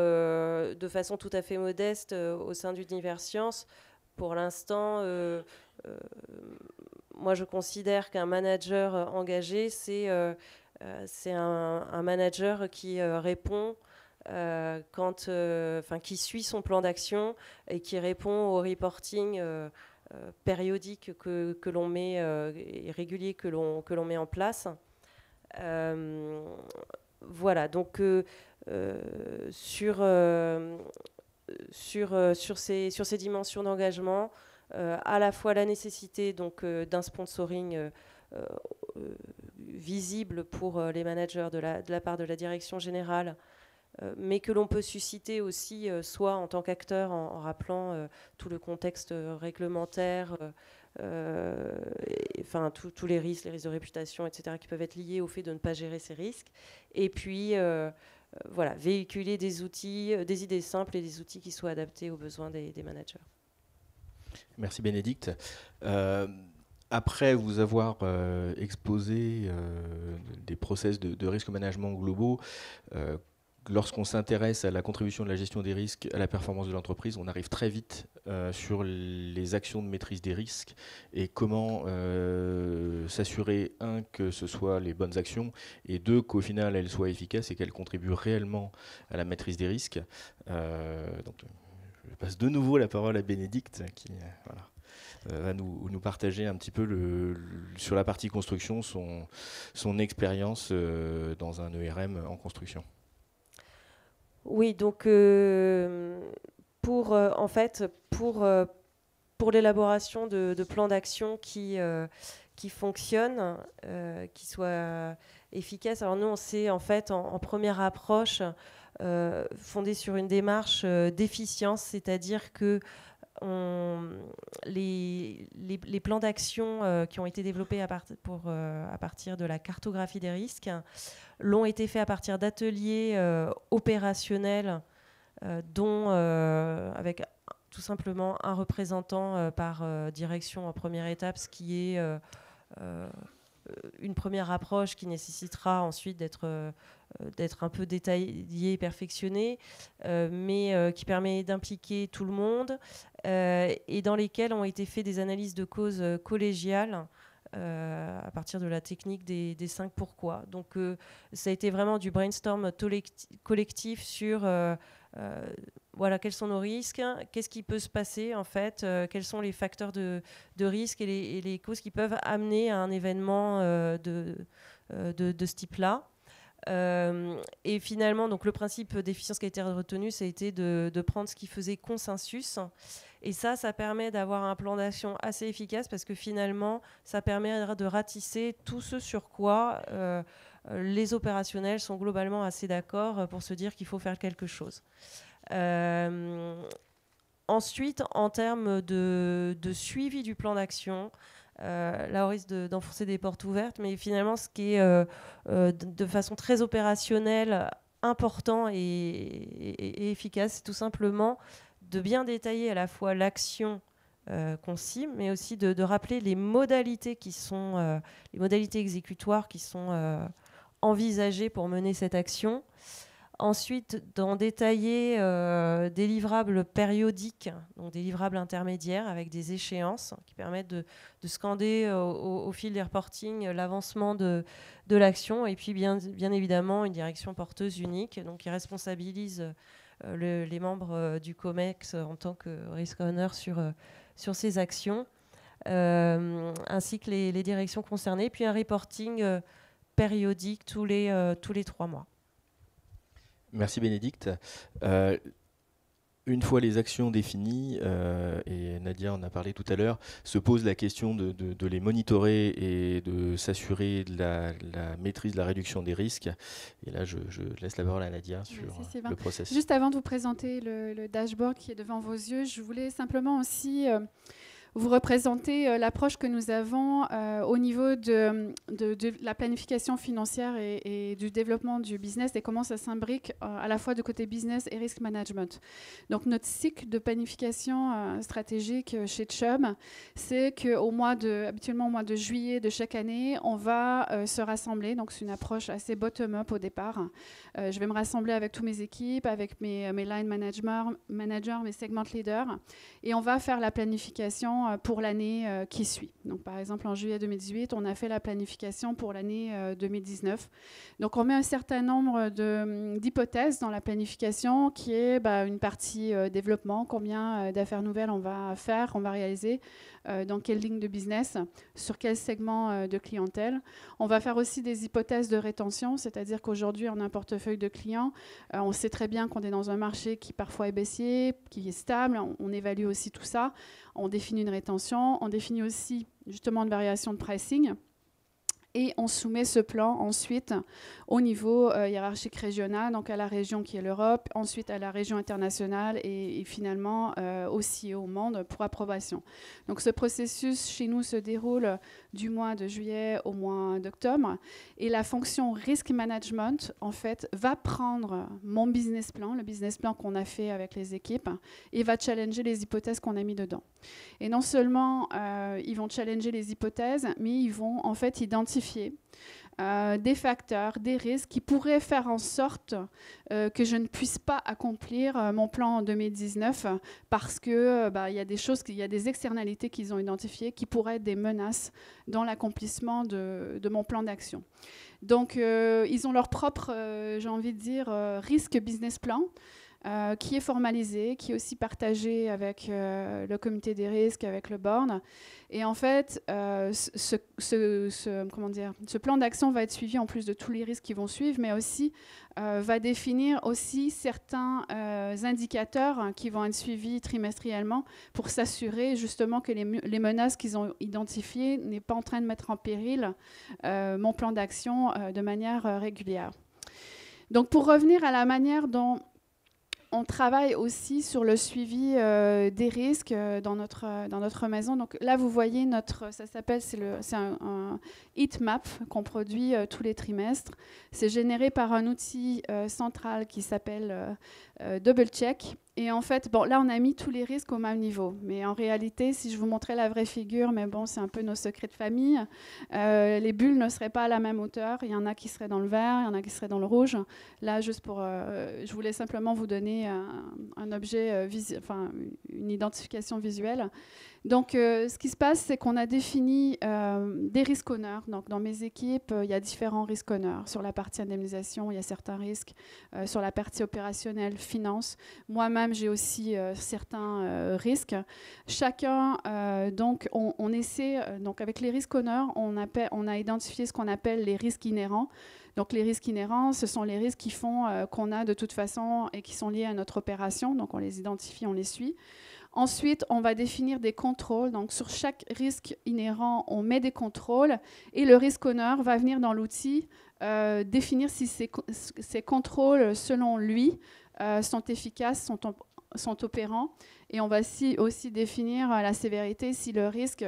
de façon tout à fait modeste, au sein d'Univers Science, pour l'instant, moi je considère qu'un manager engagé, c'est un manager qui répond qui suit son plan d'action et qui répond au reporting périodique que l'on met et régulier que l'on met en place. Voilà, donc sur ces dimensions d'engagement, à la fois la nécessité d'un sponsoring visible pour les managers de la part de la direction générale, mais que l'on peut susciter aussi soit en tant qu'acteur en rappelant tout le contexte réglementaire, tous les risques de réputation, etc., qui peuvent être liés au fait de ne pas gérer ces risques. Et puis, véhiculer des outils, des idées simples et des outils qui soient adaptés aux besoins des managers.
Merci Bénédicte. Après vous avoir exposé des process de risque management globaux, lorsqu'on s'intéresse à la contribution de la gestion des risques à la performance de l'entreprise, on arrive très vite sur les actions de maîtrise des risques et comment s'assurer, un, que ce soit les bonnes actions, et deux, qu'au final elles soient efficaces et qu'elles contribuent réellement à la maîtrise des risques. Donc, je passe de nouveau la parole à Bénédicte qui va nous partager un petit peu sur la partie construction son expérience dans un ERM en construction.
Oui, donc pour l'élaboration de plans d'action qui fonctionnent, qui soient efficaces, alors nous on s'est en fait en première approche fondé sur une démarche d'efficience, c'est-à-dire que les plans d'action qui ont été développés à partir de la cartographie des risques l'ont été faits à partir d'ateliers opérationnels dont avec tout simplement un représentant par direction en première étape, ce qui est une première approche qui nécessitera ensuite d'être un peu détaillée, perfectionnée, mais qui permet d'impliquer tout le monde et dans lesquelles ont été faites des analyses de causes collégiales à partir de la technique des 5 pourquoi. Donc ça a été vraiment du brainstorm collectif sur voilà, quels sont nos risques, qu'est-ce qui peut se passer en fait, quels sont les facteurs de risque et les causes qui peuvent amener à un événement de ce type-là. Et finalement, donc, le principe d'efficience qui a été retenu, ça a été de prendre ce qui faisait consensus. Et ça permet d'avoir un plan d'action assez efficace parce que finalement, ça permet de ratisser tout ce sur quoi les opérationnels sont globalement assez d'accord pour se dire qu'il faut faire quelque chose. Ensuite, en termes de suivi du plan d'action, là on risque d'enfoncer des portes ouvertes, mais finalement ce qui est de façon très opérationnelle important et efficace, c'est tout simplement de bien détailler à la fois l'action qu'on cible, mais aussi de rappeler les modalités qui sont les modalités exécutoires qui sont envisagées pour mener cette action. Ensuite, d'en détailler des livrables périodiques, donc des livrables intermédiaires avec des échéances qui permettent de scander au fil des reportings l'avancement de l'action. Et puis, bien évidemment, une direction porteuse unique, donc qui responsabilise les membres du COMEX en tant que risk owner sur ces actions, ainsi que les directions concernées. Puis un reporting périodique tous les 3 mois.
Merci Bénédicte. Une fois les actions définies, et Nadia en a parlé tout à l'heure, se pose la question de les monitorer et de s'assurer de la maîtrise de la réduction des risques. Et là, je laisse la parole à Nadia sur le process.
Juste avant de vous présenter le dashboard qui est devant vos yeux, je voulais simplement aussi vous représenter l'approche que nous avons au niveau de la planification financière et du développement du business et comment ça s'imbrique à la fois du côté business et risk management. Donc notre cycle de planification stratégique chez Chubb, c'est habituellement au mois de juillet de chaque année, on va se rassembler. Donc c'est une approche assez bottom-up au départ. Je vais me rassembler avec toutes mes équipes, avec mes line managers, mes segment leaders, et on va faire la planification pour l'année qui suit. Donc, par exemple, en juillet 2018, on a fait la planification pour l'année 2019. Donc, on met un certain nombre d'hypothèses dans la planification qui est une partie développement, combien d'affaires nouvelles on va faire, on va réaliser, dans quelle ligne de business, sur quel segment de clientèle. On va faire aussi des hypothèses de rétention, c'est-à-dire qu'aujourd'hui, on a un portefeuille de clients. On sait très bien qu'on est dans un marché qui parfois est baissier, qui est stable. On évalue aussi tout ça. On définit une rétention. On définit aussi justement une variation de pricing. Et on soumet ce plan ensuite au niveau hiérarchique régional, donc à la région qui est l'Europe, ensuite à la région internationale et finalement aussi au monde pour approbation. Donc ce processus chez nous se déroule du mois de juillet au mois d'octobre. Et la fonction risk management, en fait, va prendre mon business plan, le business plan qu'on a fait avec les équipes, et va challenger les hypothèses qu'on a mis dedans. Et non seulement ils vont challenger les hypothèses, mais ils vont en fait identifier des facteurs, des risques qui pourraient faire en sorte que je ne puisse pas accomplir mon plan en 2019 parce que il y a des choses, il y a des externalités qu'ils ont identifiées qui pourraient être des menaces dans l'accomplissement de mon plan d'action. Donc, ils ont leur propre, j'ai envie de dire, risque business plan. Qui est formalisé, qui est aussi partagé avec le comité des risques, avec le board. Et en fait, ce plan d'action va être suivi en plus de tous les risques qui vont suivre, mais aussi va définir aussi certains indicateurs qui vont être suivis trimestriellement pour s'assurer justement que les menaces qu'ils ont identifiées n'est pas en train de mettre en péril mon plan d'action de manière régulière. Donc, pour revenir à la manière dont on travaille aussi sur le suivi des risques dans notre maison. Donc là, vous voyez ça s'appelle, c'est un heat map qu'on produit tous les trimestres. C'est généré par un outil central qui s'appelle DoubleCheck Et en fait, bon, là, on a mis tous les risques au même niveau. Mais en réalité, si je vous montrais la vraie figure, mais bon, c'est un peu nos secrets de famille, les bulles ne seraient pas à la même hauteur. Il y en a qui seraient dans le vert, il y en a qui seraient dans le rouge. Là, juste pour... je voulais simplement vous donner un objet, enfin, une identification visuelle. Donc, ce qui se passe, c'est qu'on a défini des risques honneurs. Donc, dans mes équipes, il y a différents risques honneurs. Sur la partie indemnisation, il y a certains risques. Sur la partie opérationnelle, finance. Moi-même, j'ai aussi certains risques. Chacun, donc, on essaie, donc avec les risques honneurs, on a identifié ce qu'on appelle les risques inhérents. Donc, les risques inhérents, ce sont les risques qui font qu'on a de toute façon et qui sont liés à notre opération. Donc, on les identifie, on les suit. Ensuite, on va définir des contrôles. Donc, sur chaque risque inhérent, on met des contrôles et le risque honneur va venir dans l'outil définir si ces contrôles, selon lui, sont efficaces, sont opérants. Et on va aussi définir la sévérité si le risque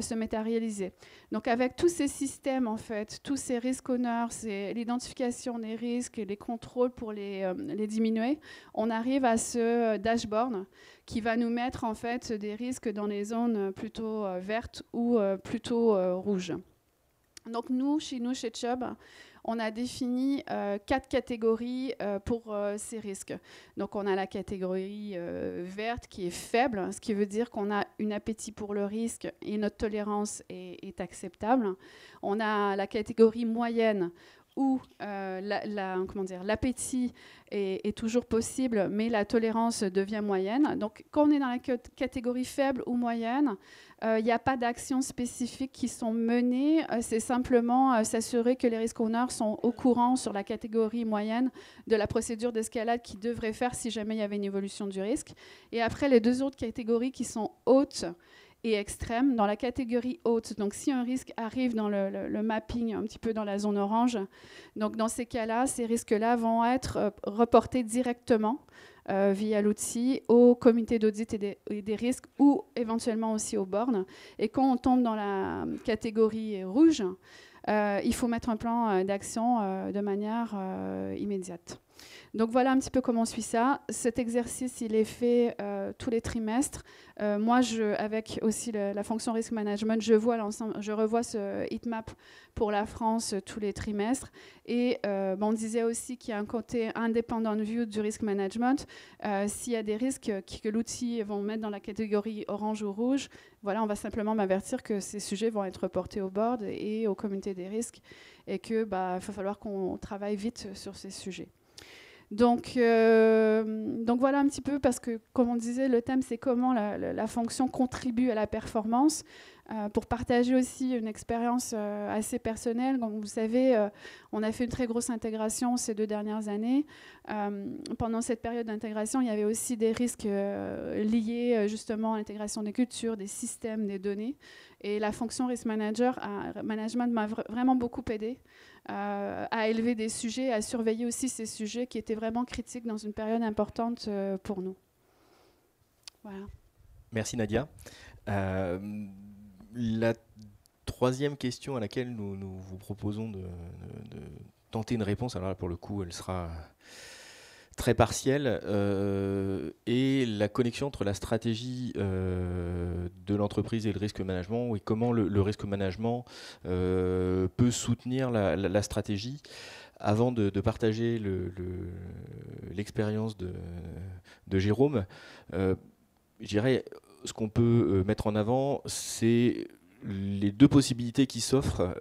se met à réaliser. Donc, avec tous ces systèmes, en fait, tous ces risques honneurs, c'est l'identification des risques, les contrôles pour les diminuer, on arrive à ce dashboard qui va nous mettre, en fait, des risques dans les zones plutôt vertes ou plutôt rouges. Donc, chez Chubb, on a défini 4 catégories pour ces risques. Donc, on a la catégorie verte qui est faible, ce qui veut dire qu'on a un appétit pour le risque et notre tolérance est acceptable. On a la catégorie moyenne où l'appétit est toujours possible, mais la tolérance devient moyenne. Donc, quand on est dans la catégorie faible ou moyenne, il n'y a pas d'actions spécifiques qui sont menées. C'est simplement s'assurer que les risques honneurs sont au courant sur la catégorie moyenne de la procédure d'escalade qu'ils devraient faire si jamais il y avait une évolution du risque. Et après, les 2 autres catégories qui sont hautes et extrême. Dans la catégorie haute, donc si un risque arrive dans le mapping, un petit peu dans la zone orange, donc dans ces cas-là, ces risques-là vont être reportés directement via l'outil au comité d'audit et des risques ou éventuellement aussi aux bornes. Et quand on tombe dans la catégorie rouge, il faut mettre un plan d'action de manière immédiate. Donc voilà un petit peu comment on suit ça. Cet exercice, il est fait tous les trimestres. Moi, avec aussi la fonction risk management, je revois ce heatmap pour la France tous les trimestres. Et on disait aussi qu'il y a un côté independent view du risk management. S'il y a des risques que l'outil va mettre dans la catégorie orange ou rouge, voilà, on va simplement m'avertir que ces sujets vont être reportés au board et au comité des risques et qu'il va falloir qu'on travaille vite sur ces sujets. Donc voilà un petit peu, parce que, comme on disait, le thème, c'est comment la fonction contribue à la performance. Pour partager aussi une expérience assez personnelle, comme vous savez, on a fait une très grosse intégration ces 2 dernières années. Pendant cette période d'intégration, il y avait aussi des risques liés justement à l'intégration des cultures, des systèmes, des données. Et la fonction risk management m'a vraiment beaucoup aidé à élever des sujets, à surveiller aussi ces sujets qui étaient vraiment critiques dans une période importante pour nous. Voilà.
Merci Nadia. La 3e question à laquelle nous vous proposons de tenter une réponse, alors là, pour le coup, elle sera très partielle, est la connexion entre la stratégie de l'entreprise et le risque management, et comment le risque management peut soutenir la stratégie. Avant de partager l'expérience de Jérôme, je dirais, ce qu'on peut mettre en avant, c'est les 2 possibilités qui s'offrent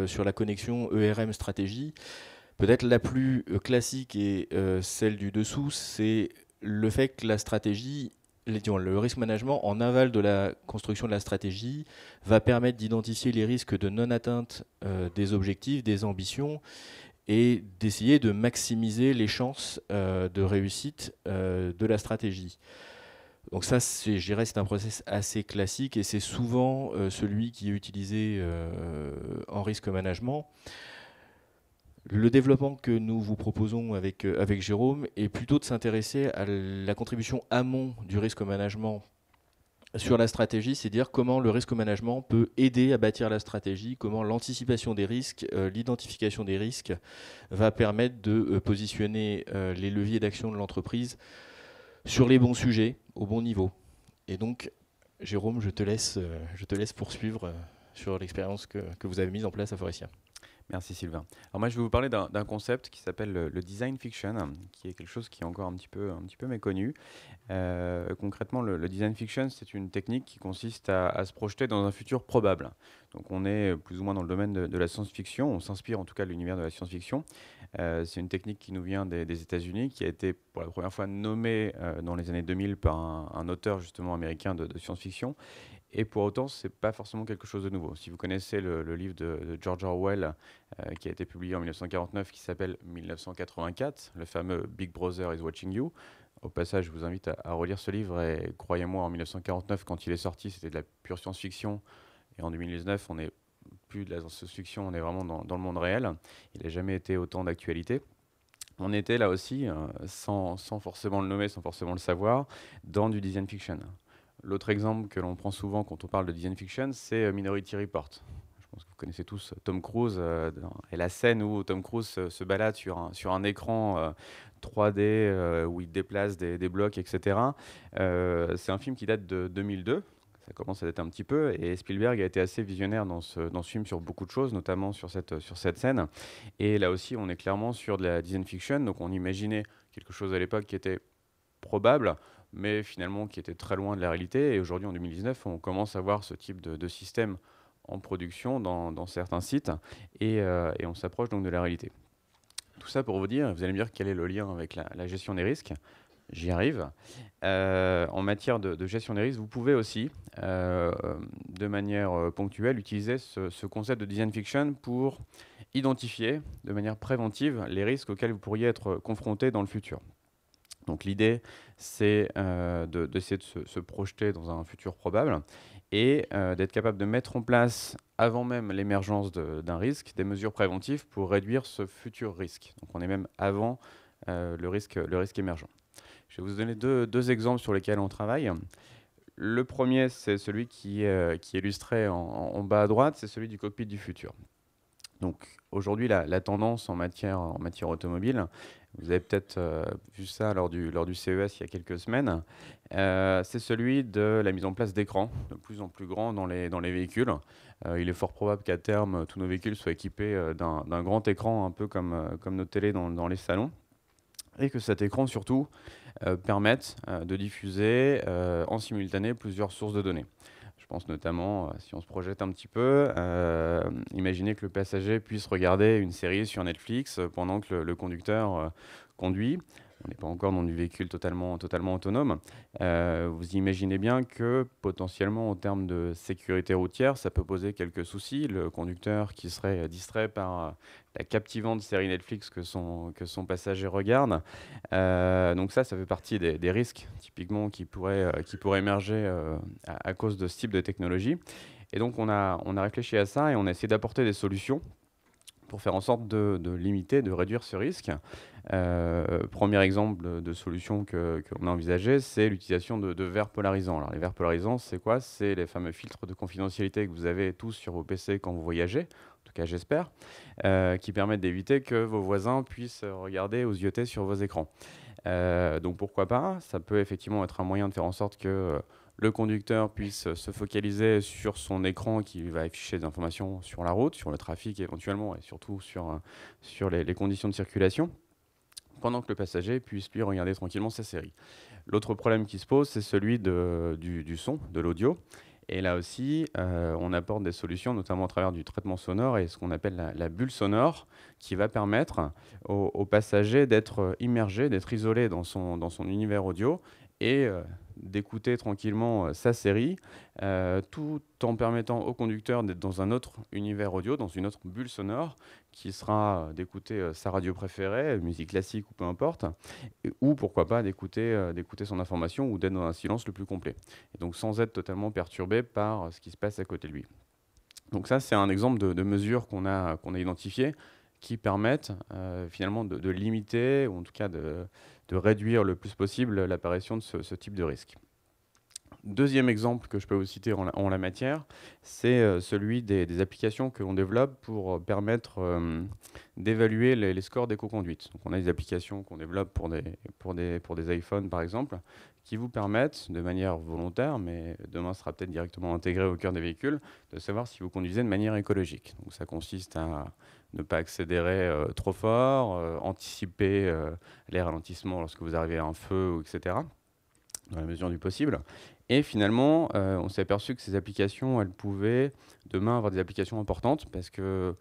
sur la connexion ERM-stratégie. Peut-être la plus classique et celle du dessous, c'est le fait que la stratégie, le risk management en aval de la construction de la stratégie va permettre d'identifier les risques de non-atteinte des objectifs, des ambitions, et d'essayer de maximiser les chances de réussite de la stratégie. Donc ça, je dirais, c'est un process assez classique et c'est souvent celui qui est utilisé en risque management. Le développement que nous vous proposons avec Jérôme est plutôt de s'intéresser à la contribution amont du risque management sur la stratégie, c'est dire comment le risque management peut aider à bâtir la stratégie, comment l'anticipation des risques, l'identification des risques va permettre de positionner les leviers d'action de l'entreprise sur les bons sujets, au bon niveau. Et donc, Jérôme, je te laisse poursuivre sur l'expérience que vous avez mise en place à Forestia.
Merci Sylvain. Alors moi je vais vous parler d'un concept qui s'appelle le design fiction, qui est quelque chose qui est encore un petit peu méconnu. Concrètement, le design fiction, c'est une technique qui consiste à se projeter dans un futur probable. Donc on est plus ou moins dans le domaine de la science-fiction, on s'inspire en tout cas de l'univers de la science-fiction. C'est une technique qui nous vient des États-Unis, qui a été pour la première fois nommée dans les années 2000 par un auteur justement américain de science-fiction. Et pour autant, ce n'est pas forcément quelque chose de nouveau. Si vous connaissez le livre de George Orwell, qui a été publié en 1949, qui s'appelle 1984, le fameux Big Brother is watching you. Au passage, je vous invite à relire ce livre. Et croyez-moi, en 1949, quand il est sorti, c'était de la pure science-fiction. Et en 2019, on n'est plus de la science-fiction, on est vraiment dans le monde réel. Il n'a jamais été autant d'actualité. On était là aussi, sans forcément le nommer, sans forcément le savoir, dans du design fiction. L'autre exemple que l'on prend souvent quand on parle de design fiction, c'est Minority Report. Je pense que vous connaissez tous Tom Cruise et la scène où Tom Cruise se balade sur un écran 3D où il déplace des blocs, etc. C'est un film qui date de 2002. Ça commence à dater un petit peu. Et Spielberg a été assez visionnaire dans ce film sur beaucoup de choses, notamment sur cette scène. Et là aussi, on est clairement sur de la design fiction. Donc on imaginait quelque chose à l'époque qui était probable, mais finalement qui était très loin de la réalité. Et aujourd'hui, en 2019, on commence à voir ce type de système en production dans certains sites, et on s'approche donc de la réalité. Tout ça pour vous dire, vous allez me dire quel est le lien avec la gestion des risques. J'y arrive. En matière de gestion des risques, vous pouvez aussi, de manière ponctuelle, utiliser ce concept de design fiction pour identifier de manière préventive les risques auxquels vous pourriez être confronté dans le futur. Donc l'idée, c'est d'essayer de se projeter dans un futur probable et d'être capable de mettre en place, avant même l'émergence d'un risque, des mesures préventives pour réduire ce futur risque. Donc on est même avant le risque émergent. Je vais vous donner deux exemples sur lesquels on travaille. Le premier, c'est celui qui est illustré en bas à droite, c'est celui du cockpit du futur. Donc aujourd'hui, la tendance en matière automobile, vous avez peut-être vu ça lors du CES il y a quelques semaines, c'est celui de la mise en place d'écrans de plus en plus grands dans les véhicules. Il est fort probable qu'à terme, tous nos véhicules soient équipés d'un grand écran, un peu comme nos télés dans les salons, et que cet écran surtout permette de diffuser en simultané plusieurs sources de données. Je pense notamment, si on se projette un petit peu, imaginez que le passager puisse regarder une série sur Netflix pendant que le conducteur conduit. On n'est pas encore dans du véhicule totalement autonome. Vous imaginez bien que potentiellement, en termes de sécurité routière, ça peut poser quelques soucis. Le conducteur qui serait distrait par la captivante série Netflix que son passager regarde. Donc ça fait partie des risques typiquement qui pourraient émerger à cause de ce type de technologie. Et donc on a réfléchi à ça et on a essayé d'apporter des solutions pour faire en sorte de limiter, de réduire ce risque. Premier exemple de solution que l'on a envisagé, c'est l'utilisation de verres polarisants. Alors, les verres polarisants, c'est quoi? C'est les fameux filtres de confidentialité que vous avez tous sur vos PC quand vous voyagez, en tout cas j'espère, qui permettent d'éviter que vos voisins puissent regarder ou zioter sur vos écrans. Donc pourquoi pas? Ça peut effectivement être un moyen de faire en sorte que le conducteur puisse se focaliser sur son écran qui va afficher des informations sur la route, sur le trafic éventuellement, et surtout sur les conditions de circulation, pendant que le passager puisse lui regarder tranquillement sa série. L'autre problème qui se pose, c'est celui du son, de l'audio. Et là aussi, on apporte des solutions, notamment à travers du traitement sonore et ce qu'on appelle la bulle sonore, qui va permettre au passager d'être immergé, d'être isolé dans son univers audio et d'écouter tranquillement sa série, tout en permettant au conducteur d'être dans un autre univers audio, dans une autre bulle sonore, qui sera d'écouter sa radio préférée, musique classique ou peu importe, ou pourquoi pas d'écouter son information ou d'être dans un silence le plus complet. Et donc sans être totalement perturbé par ce qui se passe à côté de lui. Donc ça, c'est un exemple de mesures qu'on a identifiées qui permettent finalement de limiter, ou en tout cas de réduire le plus possible l'apparition de ce type de risque. Deuxième exemple que je peux vous citer en la matière, c'est celui des applications que l'on développe pour permettre d'évaluer les scores d'éco-conduite. Donc on a des applications qu'on développe pour des iPhones par exemple, qui vous permettent de manière volontaire, mais demain sera peut-être directement intégré au cœur des véhicules, de savoir si vous conduisez de manière écologique. Donc ça consiste à ne pas accélérer trop fort, anticiper les ralentissements lorsque vous arrivez à un feu, etc., dans la mesure du possible. Et finalement, on s'est aperçu que ces applications, elles pouvaient demain avoir des applications importantes parce que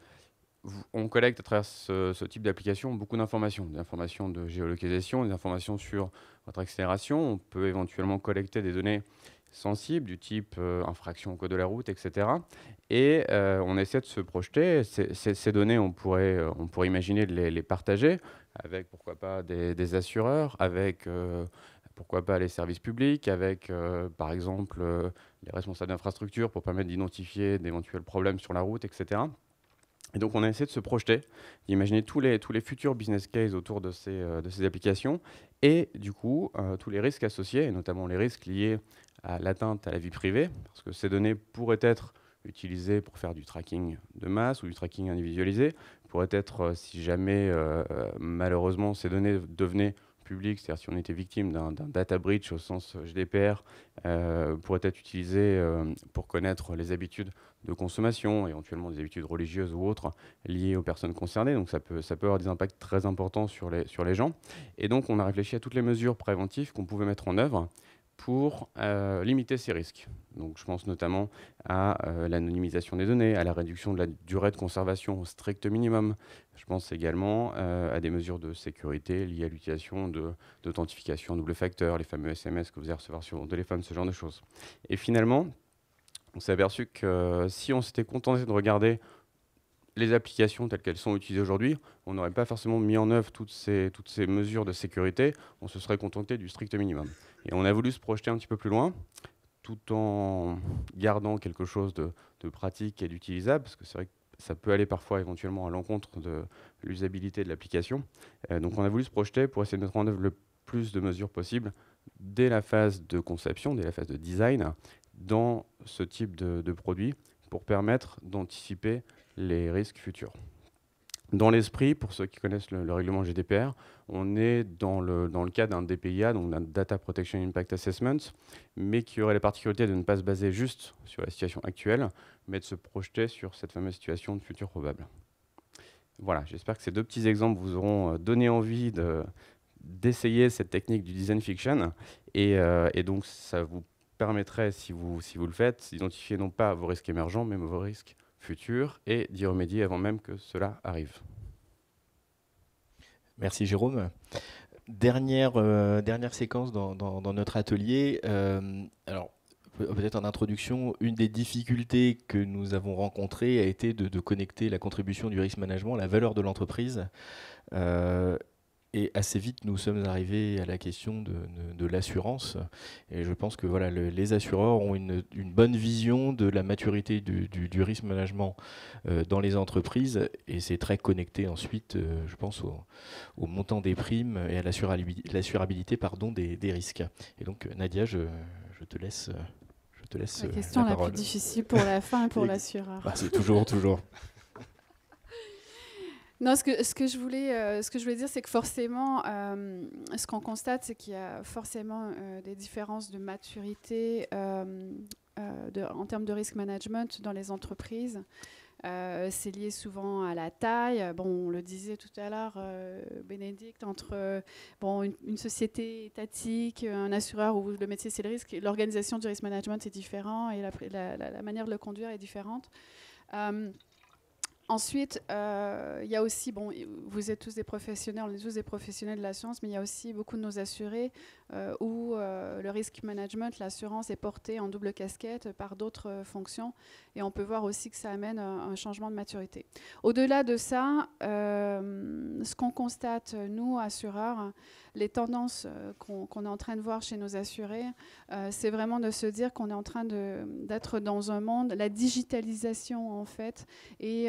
on collecte à travers ce type d'application beaucoup d'informations, des informations de géolocalisation, des informations sur votre accélération. On peut éventuellement collecter des données sensibles du type infraction au code de la route, etc. Et on essaie de se projeter. Ces données, on pourrait imaginer de les partager avec, pourquoi pas, des assureurs, avec pourquoi pas les services publics, avec par exemple les responsables d'infrastructure pour permettre d'identifier d'éventuels problèmes sur la route, etc. Et donc on a essayé de se projeter, d'imaginer tous les futurs business cases autour de ces applications et du coup tous les risques associés, et notamment les risques liés à l'atteinte à la vie privée, parce que ces données pourraient être utilisées pour faire du tracking de masse ou du tracking individualisé, pourraient être, si jamais malheureusement ces données devenaient publiques, c'est-à-dire si on était victime d'un data breach au sens GDPR, pourrait être utilisé pour connaître les habitudes de consommation, éventuellement des habitudes religieuses ou autres liées aux personnes concernées. Donc ça peut avoir des impacts très importants sur les gens. Et donc on a réfléchi à toutes les mesures préventives qu'on pouvait mettre en œuvre pour limiter ces risques. Donc je pense notamment à l'anonymisation des données, à la réduction de la durée de conservation au strict minimum. Je pense également à des mesures de sécurité liées à l'utilisation d'authentification double facteur, les fameux SMS que vous allez recevoir sur votre téléphone, ce genre de choses. Et finalement, on s'est aperçu que si on s'était contenté de regarder les applications telles qu'elles sont utilisées aujourd'hui, on n'aurait pas forcément mis en œuvre toutes ces mesures de sécurité, on se serait contenté du strict minimum. Et on a voulu se projeter un petit peu plus loin, tout en gardant quelque chose de pratique et d'utilisable, parce que c'est vrai que ça peut aller parfois éventuellement à l'encontre de l'usabilité de l'application. Donc on a voulu se projeter pour essayer de mettre en œuvre le plus de mesures possibles dès la phase de conception, dès la phase de design, dans ce type de produit, pour permettre d'anticiper les risques futurs. Dans l'esprit, pour ceux qui connaissent le règlement GDPR, on est dans le cadre d'un DPIA, donc d'un Data Protection Impact Assessment, mais qui aurait la particularité de ne pas se baser juste sur la situation actuelle, mais de se projeter sur cette fameuse situation de futur probable. Voilà, j'espère que ces deux petits exemples vous auront donné envie d'essayer cette technique du design fiction, et donc ça vous permettrait, si vous le faites, d'identifier non pas vos risques émergents, mais vos risques futurs et d'y remédier avant même que cela arrive.
Merci Jérôme. Dernière séquence dans notre atelier. Alors, peut-être en introduction, une des difficultés que nous avons rencontrées a été de connecter la contribution du risque management à la valeur de l'entreprise. Et assez vite, nous sommes arrivés à la question de l'assurance. Et je pense que voilà, les assureurs ont une bonne vision de la maturité du risque management dans les entreprises. Et c'est très connecté ensuite, je pense, au montant des primes et à l'assurabilité des risques. Et donc, Nadia, je te laisse
la question
la
la
parole.
plus difficile pour la fin et pour l'assureur.
Bah, c'est toujours.
Non, ce que je voulais dire, c'est que forcément, ce qu'on constate, c'est qu'il y a forcément des différences de maturité en termes de risk management dans les entreprises. C'est lié souvent à la taille. Bon, on le disait tout à l'heure, Bénédicte, entre une société étatique, un assureur où le métier c'est le risque, l'organisation du risk management est différente et la manière de le conduire est différente. Ensuite, il y a aussi, vous êtes tous des professionnels, on est tous des professionnels de l'assurance, mais il y a aussi beaucoup de nos assurés où le risk management, l'assurance est portée en double casquette par d'autres fonctions et on peut voir aussi que ça amène un changement de maturité. Au-delà de ça, ce qu'on constate, nous, assureurs, les tendances qu'on est en train de voir chez nos assurés, c'est vraiment de se dire qu'on est en train d'être dans un monde, la digitalisation en fait, et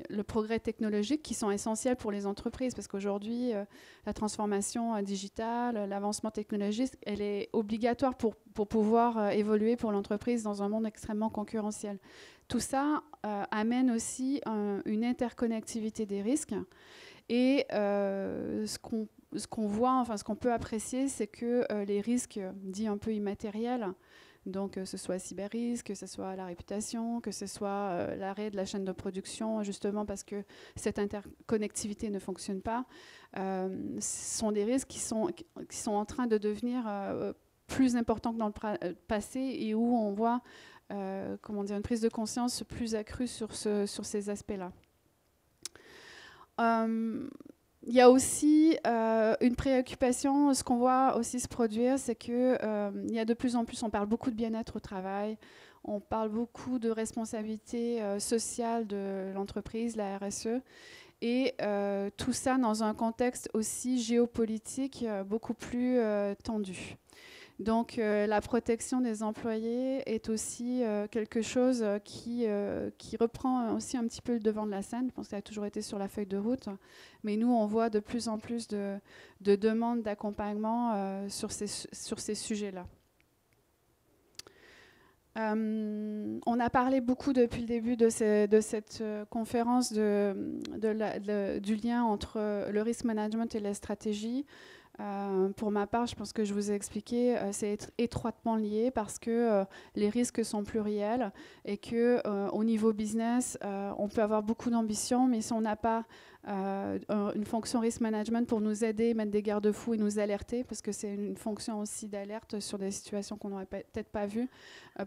le progrès technologique qui sont essentiels pour les entreprises, parce qu'aujourd'hui, la transformation digitale, l'avancement technologique, elle est obligatoire pour pouvoir évoluer pour l'entreprise dans un monde extrêmement concurrentiel. Tout ça amène aussi une interconnectivité des risques. Et ce qu'on voit, enfin ce qu'on peut apprécier, c'est que les risques dits un peu immatériels, donc que ce soit cyber-risque, que ce soit la réputation, que ce soit l'arrêt de la chaîne de production, justement parce que cette interconnectivité ne fonctionne pas, ce sont des risques qui sont en train de devenir plus importants que dans le passé et où on voit comment dire, une prise de conscience plus accrue sur ces aspects-là. Il y a aussi une préoccupation, ce qu'on voit aussi se produire, c'est qu'il y a de plus en plus, on parle beaucoup de bien-être au travail, on parle beaucoup de responsabilité sociale de l'entreprise, la RSE, et tout ça dans un contexte aussi géopolitique beaucoup plus tendu. Donc la protection des employés est aussi quelque chose qui reprend aussi un petit peu le devant de la scène. Je pense que ça a toujours été sur la feuille de route. Mais nous, on voit de plus en plus de demandes d'accompagnement sur ces sujets-là. On a parlé beaucoup depuis le début de cette conférence du lien entre le risk management et la stratégie. Pour ma part, je pense que je vous ai expliqué, c'est étroitement lié parce que les risques sont pluriels et qu'au niveau business, on peut avoir beaucoup d'ambition, mais si on n'a pas une fonction risk management pour nous aider, mettre des garde-fous et nous alerter, parce que c'est une fonction aussi d'alerte sur des situations qu'on n'aurait peut-être pas vues,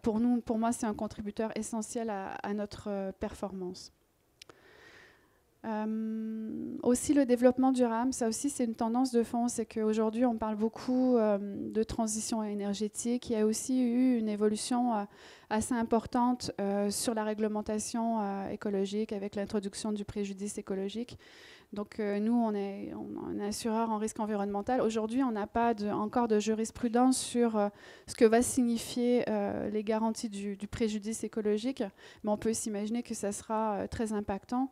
pour moi, c'est un contributeur essentiel à notre performance. Aussi le développement durable, ça aussi c'est une tendance de fond, c'est qu'aujourd'hui on parle beaucoup de transition énergétique. Il y a aussi eu une évolution assez importante sur la réglementation écologique avec l'introduction du préjudice écologique. Donc nous on est un assureur en risque environnemental. Aujourd'hui on n'a pas encore de jurisprudence sur ce que va signifier les garanties du préjudice écologique, mais on peut s'imaginer que ça sera très impactant.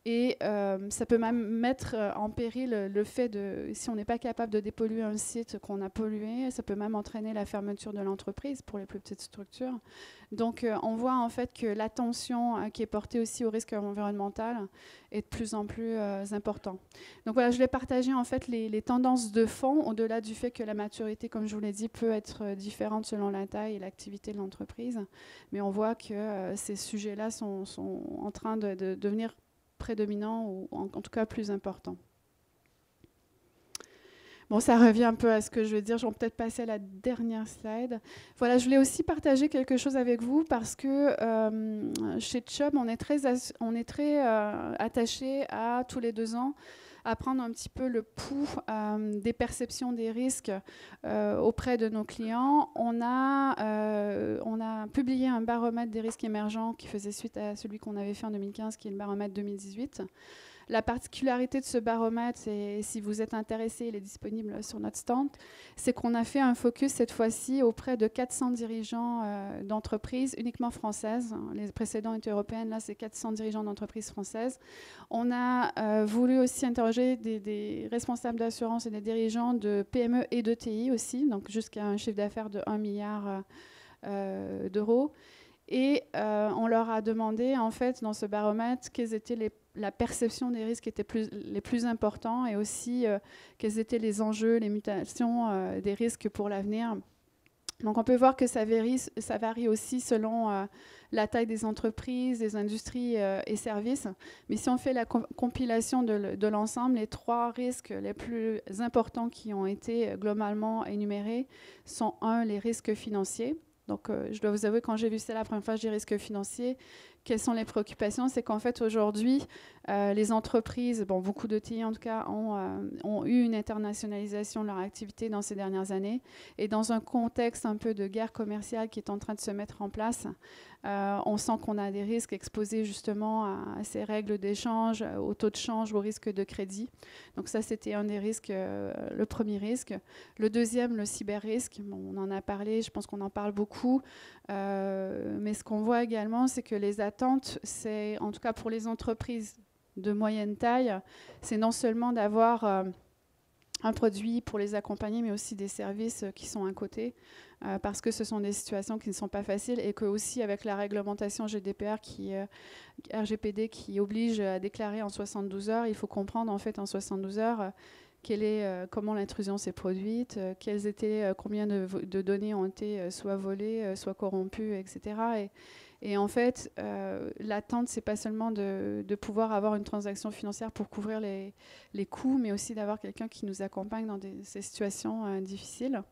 Et ça peut même mettre en péril le fait de, si on n'est pas capable de dépolluer un site qu'on a pollué, ça peut même entraîner la fermeture de l'entreprise pour les plus petites structures. Donc on voit en fait que l'attention qui est portée aussi au risque environnemental est de plus en plus important. Donc voilà, je vais partager en fait les tendances de fond, au-delà du fait que la maturité, comme je vous l'ai dit, peut être différente selon la taille et l'activité de l'entreprise. Mais on voit que ces sujets-là sont en train de devenir prédominant ou en tout cas plus important. Bon, ça revient un peu à ce que je veux dire. Je vais peut-être passer à la dernière slide. Voilà, je voulais aussi partager quelque chose avec vous parce que chez Chubb, on est très attaché à tous les 2 ans à prendre un petit peu le pouls des perceptions des risques auprès de nos clients. On a publié un baromètre des risques émergents qui faisait suite à celui qu'on avait fait en 2015, qui est le baromètre 2018. La particularité de ce baromètre, et si vous êtes intéressé, il est disponible sur notre stand, c'est qu'on a fait un focus cette fois-ci auprès de 400 dirigeants d'entreprises uniquement françaises. Les précédents étaient européennes, là c'est 400 dirigeants d'entreprises françaises. On a voulu aussi interroger des responsables d'assurance et des dirigeants de PME et de TI aussi, donc jusqu'à un chiffre d'affaires de 1 milliard d'euros. Et on leur a demandé, en fait, dans ce baromètre, quelles étaient la perception des risques étaient les plus importants et aussi quels étaient les enjeux, les mutations des risques pour l'avenir. Donc on peut voir que ça varie aussi selon la taille des entreprises, des industries et services. Mais si on fait la compilation de l'ensemble, les 3 risques les plus importants qui ont été globalement énumérés sont les risques financiers. Donc, je dois vous avouer, quand j'ai vu ça la première fois, je dis risque financier. Quelles sont les préoccupations? C'est qu'en fait, aujourd'hui, les entreprises, bon, beaucoup de TI en tout cas, ont eu une internationalisation de leur activité dans ces dernières années. Et dans un contexte un peu de guerre commerciale qui est en train de se mettre en place, on sent qu'on a des risques exposés justement à ces règles d'échange, au taux de change, au risque de crédit. Donc ça, c'était un des risques, le premier risque. Le deuxième, le cyber-risque. Bon, on en a parlé, je pense qu'on en parle beaucoup. Mais ce qu'on voit également, c'est que les l'attente, c'est, en tout cas pour les entreprises de moyenne taille, c'est non seulement d'avoir un produit pour les accompagner, mais aussi des services qui sont à côté, parce que ce sont des situations qui ne sont pas faciles et que aussi avec la réglementation GDPR RGPD qui oblige à déclarer en 72 heures, il faut comprendre en fait en 72 heures comment l'intrusion s'est produite, combien de données ont été soit volées, soit corrompues, etc. Et en fait, l'attente, c'est pas seulement de pouvoir avoir une transaction financière pour couvrir les coûts, mais aussi d'avoir quelqu'un qui nous accompagne dans ces situations difficiles.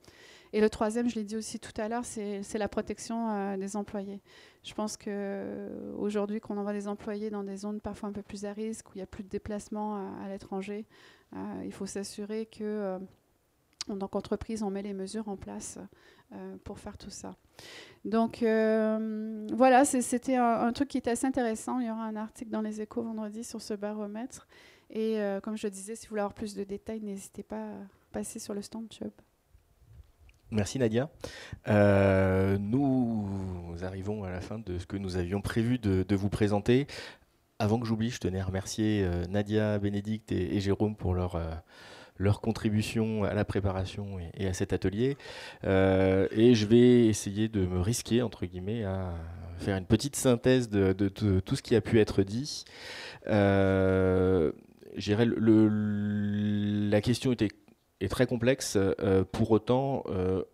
Et le troisième, je l'ai dit aussi tout à l'heure, c'est la protection des employés. Je pense qu'aujourd'hui, quand on envoie des employés dans des zones parfois un peu plus à risque, où il n'y a plus de déplacement à l'étranger, il faut s'assurer que, en tant qu'entreprise, on met les mesures en place pour faire tout ça. Donc voilà, c'était un truc qui était assez intéressant. Il y aura un article dans les Échos vendredi sur ce baromètre. Et comme je le disais, si vous voulez avoir plus de détails, n'hésitez pas à passer sur le stand Chubb.
Merci Nadia. Nous arrivons à la fin de ce que nous avions prévu de vous présenter. Avant que j'oublie, je tenais à remercier Nadia, Bénédicte et Jérôme pour leur contribution à la préparation et à cet atelier. Et je vais essayer de me risquer, entre guillemets, à faire une petite synthèse de tout ce qui a pu être dit. La question est très complexe. Pour autant,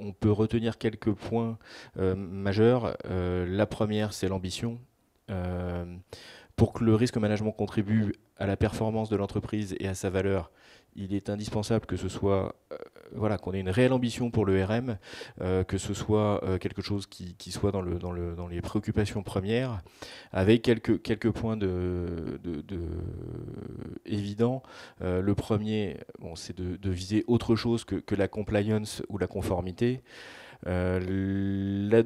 on peut retenir quelques points majeurs. La première, c'est l'ambition. Pour que le risque management contribue à la performance de l'entreprise et à sa valeur, il est indispensable que ce soit, qu'on ait une réelle ambition pour le RM, que ce soit quelque chose qui soit dans les préoccupations premières, avec quelques points évidents. Le premier, c'est de viser autre chose que la compliance ou la conformité. Le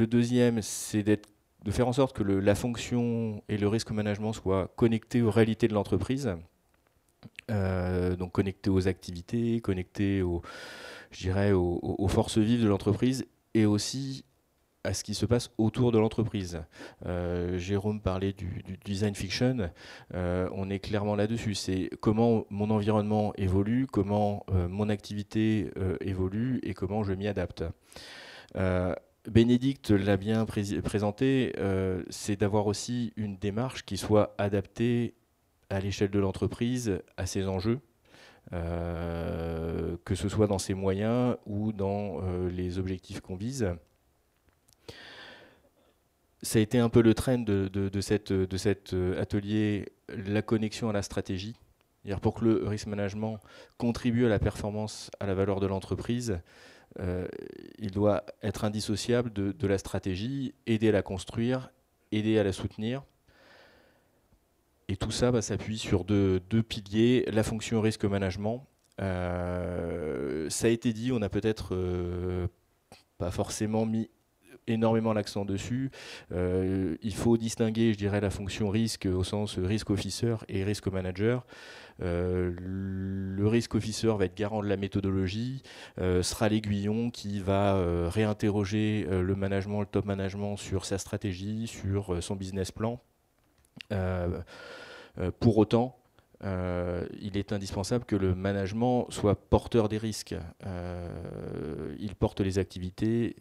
deuxième, c'est de faire en sorte que la fonction et le risque management soient connectés aux réalités de l'entreprise, donc connectés aux activités, connectés aux forces vives de l'entreprise et aussi à ce qui se passe autour de l'entreprise. Jérôme parlait du design fiction, on est clairement là-dessus. C'est comment mon environnement évolue, comment mon activité évolue et comment je m'y adapte. Bénédicte l'a bien présenté, c'est d'avoir aussi une démarche qui soit adaptée à l'échelle de l'entreprise, à ses enjeux, que ce soit dans ses moyens ou dans les objectifs qu'on vise. Ça a été un peu le trend de cet atelier, la connexion à la stratégie. C'est-à-dire pour que le risk management contribue à la performance, à la valeur de l'entreprise, il doit être indissociable de la stratégie, aider à la construire, aider à la soutenir. Et tout ça s'appuie sur deux piliers, la fonction risque management. Ça a été dit, on n'a peut-être pas forcément mis énormément l'accent dessus. Il faut distinguer, je dirais, la fonction risque au sens risk officer et risk manager. Le risk officer va être garant de la méthodologie, sera l'aiguillon qui va réinterroger le management, le top management sur sa stratégie, sur son business plan. Pour autant, il est indispensable que le management soit porteur des risques. Il porte les activités,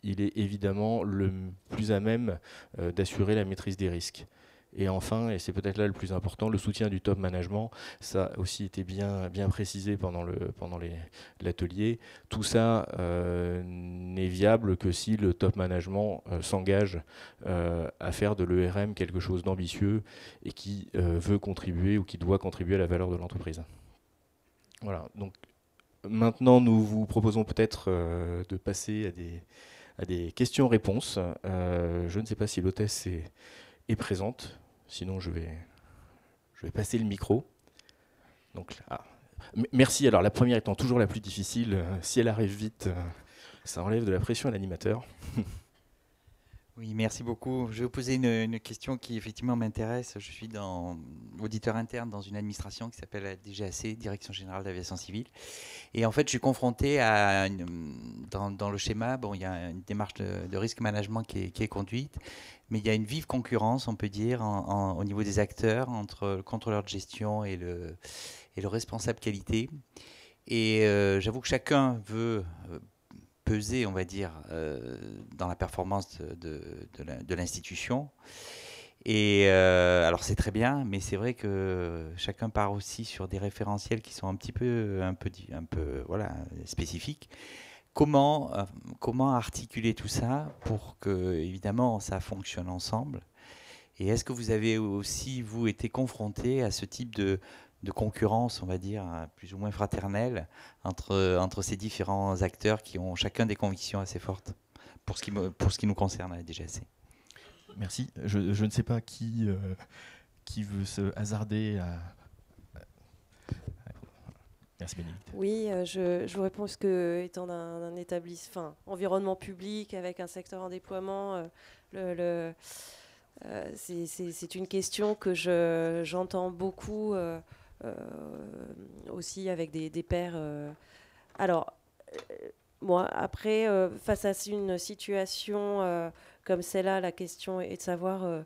il est évidemment le plus à même d'assurer la maîtrise des risques. Et enfin, et c'est peut-être là le plus important, le soutien du top management, ça a aussi été bien précisé pendant l'atelier. Tout ça n'est viable que si le top management s'engage à faire de l'ERM quelque chose d'ambitieux et qui veut contribuer ou qui doit contribuer à la valeur de l'entreprise. Voilà, donc maintenant nous vous proposons peut-être de passer à des questions-réponses. Je ne sais pas si l'hôtesse est présente. Sinon, je vais passer le micro. Donc, merci. Alors, la première étant toujours la plus difficile. Si elle arrive vite, ça enlève de la pression à l'animateur.
Oui, merci beaucoup. Je vais vous poser une question qui effectivement m'intéresse. Je suis auditeur interne dans une administration qui s'appelle la DGAC, Direction Générale d'Aviation Civile. Et en fait, je suis confronté à, dans le schéma, bon, il y a une démarche de risque management qui est conduite, mais il y a une vive concurrence, on peut dire, au niveau des acteurs entre le contrôleur de gestion et le responsable qualité. Et j'avoue que chacun veut peser, on va dire, dans la performance de l'institution. Et alors c'est très bien, mais c'est vrai que chacun part aussi sur des référentiels qui sont un peu voilà, spécifiques. Comment articuler tout ça pour que, évidemment, ça fonctionne ensemble? Et est-ce que vous avez aussi, vous, été confronté à ce type de concurrence, on va dire, plus ou moins fraternelle, entre ces différents acteurs qui ont chacun des convictions assez fortes, pour ce qui nous concerne à la DGAC?
Merci. Je ne sais pas qui veut se hasarder à... Merci Bénédicte.
Oui, je vous réponds parce que, étant d'un établissement, environnement public avec un secteur en déploiement, c'est une question que j'entends beaucoup aussi avec des pairs. Alors, moi, après, face à une situation comme celle-là, la question est de savoir,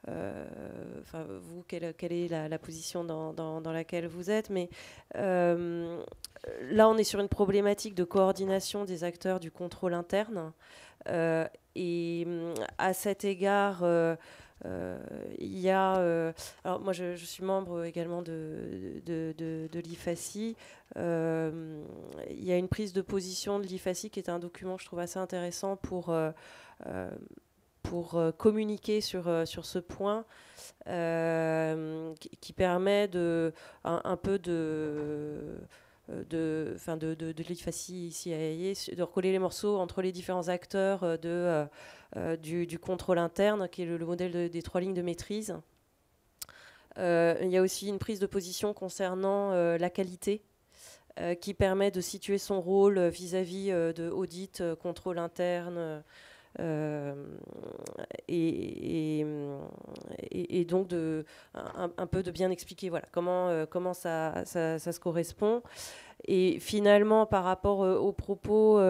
vous, quelle est la position dans laquelle vous êtes. Mais là, on est sur une problématique de coordination des acteurs du contrôle interne. Et à cet égard, il y a... alors moi, je suis membre également de l'IFACI. Il y a une prise de position de l'IFACI qui est un document que je trouve assez intéressant pour communiquer sur ce point, qui permet un peu de l'IFACI ici à Aillé, de recoller les morceaux entre les différents acteurs du contrôle interne, qui est le modèle des 3 lignes de maîtrise. Il y a aussi une prise de position concernant la qualité, qui permet de situer son rôle vis-à-vis de audit, contrôle interne, et donc un peu de bien expliquer voilà, comment ça se correspond. Et finalement, par rapport au propos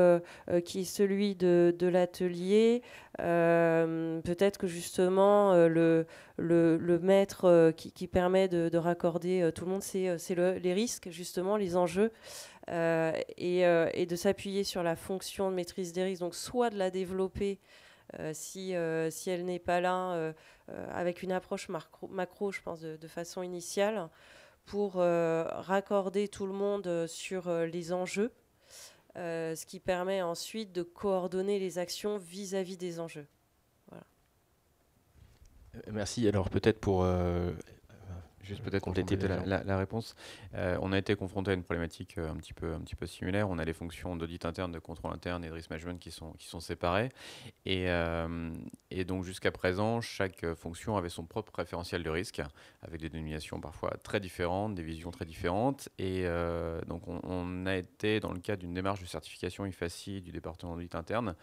qui est celui de l'atelier, peut-être que justement le maître qui permet de raccorder tout le monde, c'est les risques, justement, les enjeux, et de s'appuyer sur la fonction de maîtrise des risques, donc soit de la développer si elle n'est pas là, avec une approche macro, je pense, de façon initiale, pour raccorder tout le monde sur les enjeux, ce qui permet ensuite de coordonner les actions vis-à-vis des enjeux. Voilà.
Merci. Alors peut-être pour...
Juste peut-être compléter la réponse. On a été confronté à une problématique un petit peu similaire. On a les fonctions d'audit interne, de contrôle interne et de risk management qui sont séparées. Et donc jusqu'à présent, chaque fonction avait son propre référentiel de risque, avec des dénominations parfois très différentes, des visions très différentes. Et donc on a été, dans le cadre d'une démarche de certification IFACI du département d'audit interne,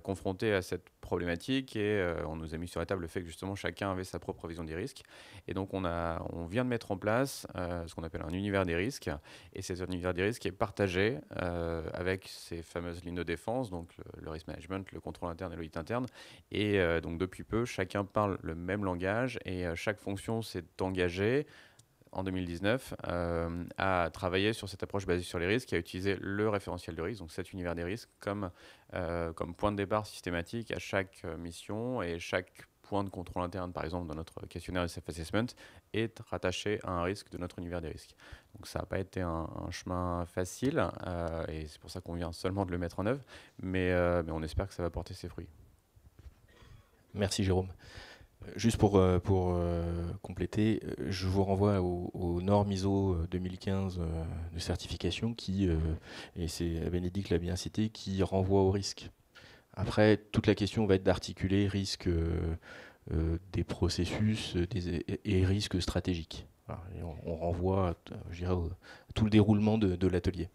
confronté à cette problématique, et on nous a mis sur la table le fait que justement chacun avait sa propre vision des risques. Et donc on vient de mettre en place ce qu'on appelle un univers des risques, et cet univers des risques est partagé avec ces fameuses lignes de défense, donc le risk management, le contrôle interne et l'audit interne. Et donc depuis peu, chacun parle le même langage, et chaque fonction s'est engagée en 2019 à travailler sur cette approche basée sur les risques, à utiliser le référentiel de risque, donc cet univers des risques, comme point de départ systématique à chaque mission, et chaque point de contrôle interne, par exemple, dans notre questionnaire de self-assessment, est rattaché à un risque de notre univers des risques. Donc ça n'a pas été un chemin facile, et c'est pour ça qu'on vient seulement de le mettre en œuvre, mais on espère que ça va porter ses fruits.
Merci Jérôme. Juste pour compléter, je vous renvoie aux normes ISO 2015 de certification qui, et c'est Bénédicte l'a bien cité, qui renvoie au risque. Après, toute la question va être d'articuler risque des processus et risques stratégiques. Voilà, et on renvoie, je dirais, à tout le déroulement de l'atelier.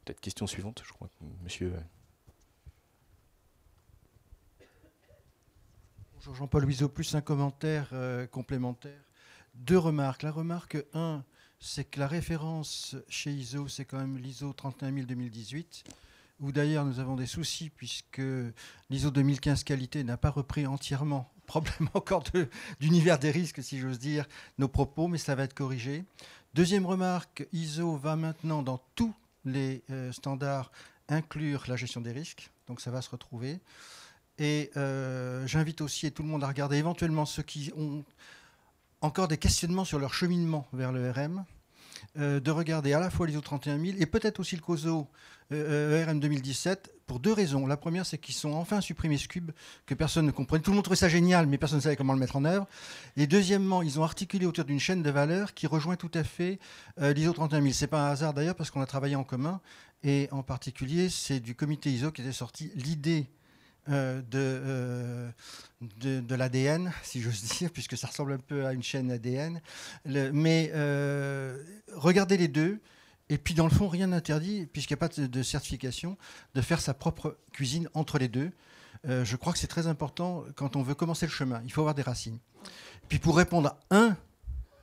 Peut-être question suivante, je crois, monsieur.
Jean-Paul Huizeau, plus un commentaire complémentaire. 2 remarques. La remarque 1, c'est que la référence chez ISO, c'est quand même l'ISO 31000 2018, où d'ailleurs nous avons des soucis puisque l'ISO 2015 qualité n'a pas repris entièrement, probablement encore d'univers des risques, si j'ose dire, nos propos, mais ça va être corrigé. Deuxième remarque, ISO va maintenant dans tous les standards inclure la gestion des risques, donc ça va se retrouver. Et j'invite aussi tout le monde à regarder éventuellement ceux qui ont encore des questionnements sur leur cheminement vers le RM, de regarder à la fois l'ISO 31000 et peut-être aussi le COSO ERM 2017 pour 2 raisons. La première, c'est qu'ils sont enfin supprimés ce cube que personne ne comprenait. Tout le monde trouvait ça génial, mais personne ne savait comment le mettre en œuvre. Et deuxièmement, ils ont articulé autour d'une chaîne de valeurs qui rejoint tout à fait l'ISO 31000. Ce n'est pas un hasard d'ailleurs parce qu'on a travaillé en commun. Et en particulier, c'est du comité ISO qui était sorti l'idée de l'ADN, si j'ose dire, puisque ça ressemble un peu à une chaîne ADN. Mais regardez les deux. Et puis, dans le fond, rien n'interdit, puisqu'il n'y a pas de certification, de faire sa propre cuisine entre les deux. Je crois que c'est très important quand on veut commencer le chemin. Il faut avoir des racines. Puis, pour répondre à un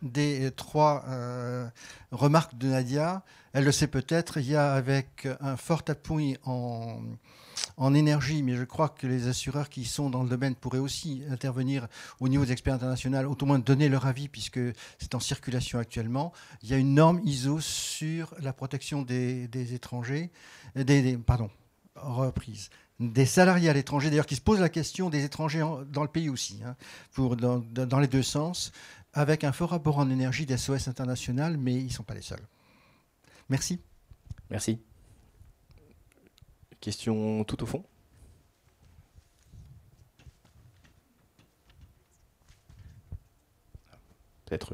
des 3 remarques de Nadia, elle le sait peut-être, il y a avec un fort appui en énergie, mais je crois que les assureurs qui sont dans le domaine pourraient aussi intervenir au niveau des experts internationaux, au moins donner leur avis, puisque c'est en circulation actuellement. Il y a une norme ISO sur la protection des étrangers, des salariés à l'étranger, d'ailleurs, qui se posent la question des étrangers dans le pays aussi, hein, dans les 2 sens, avec un fort rapport en énergie d'SOS International, mais ils ne sont pas les seuls. Merci.
Merci. Question tout au fond. Peut-être.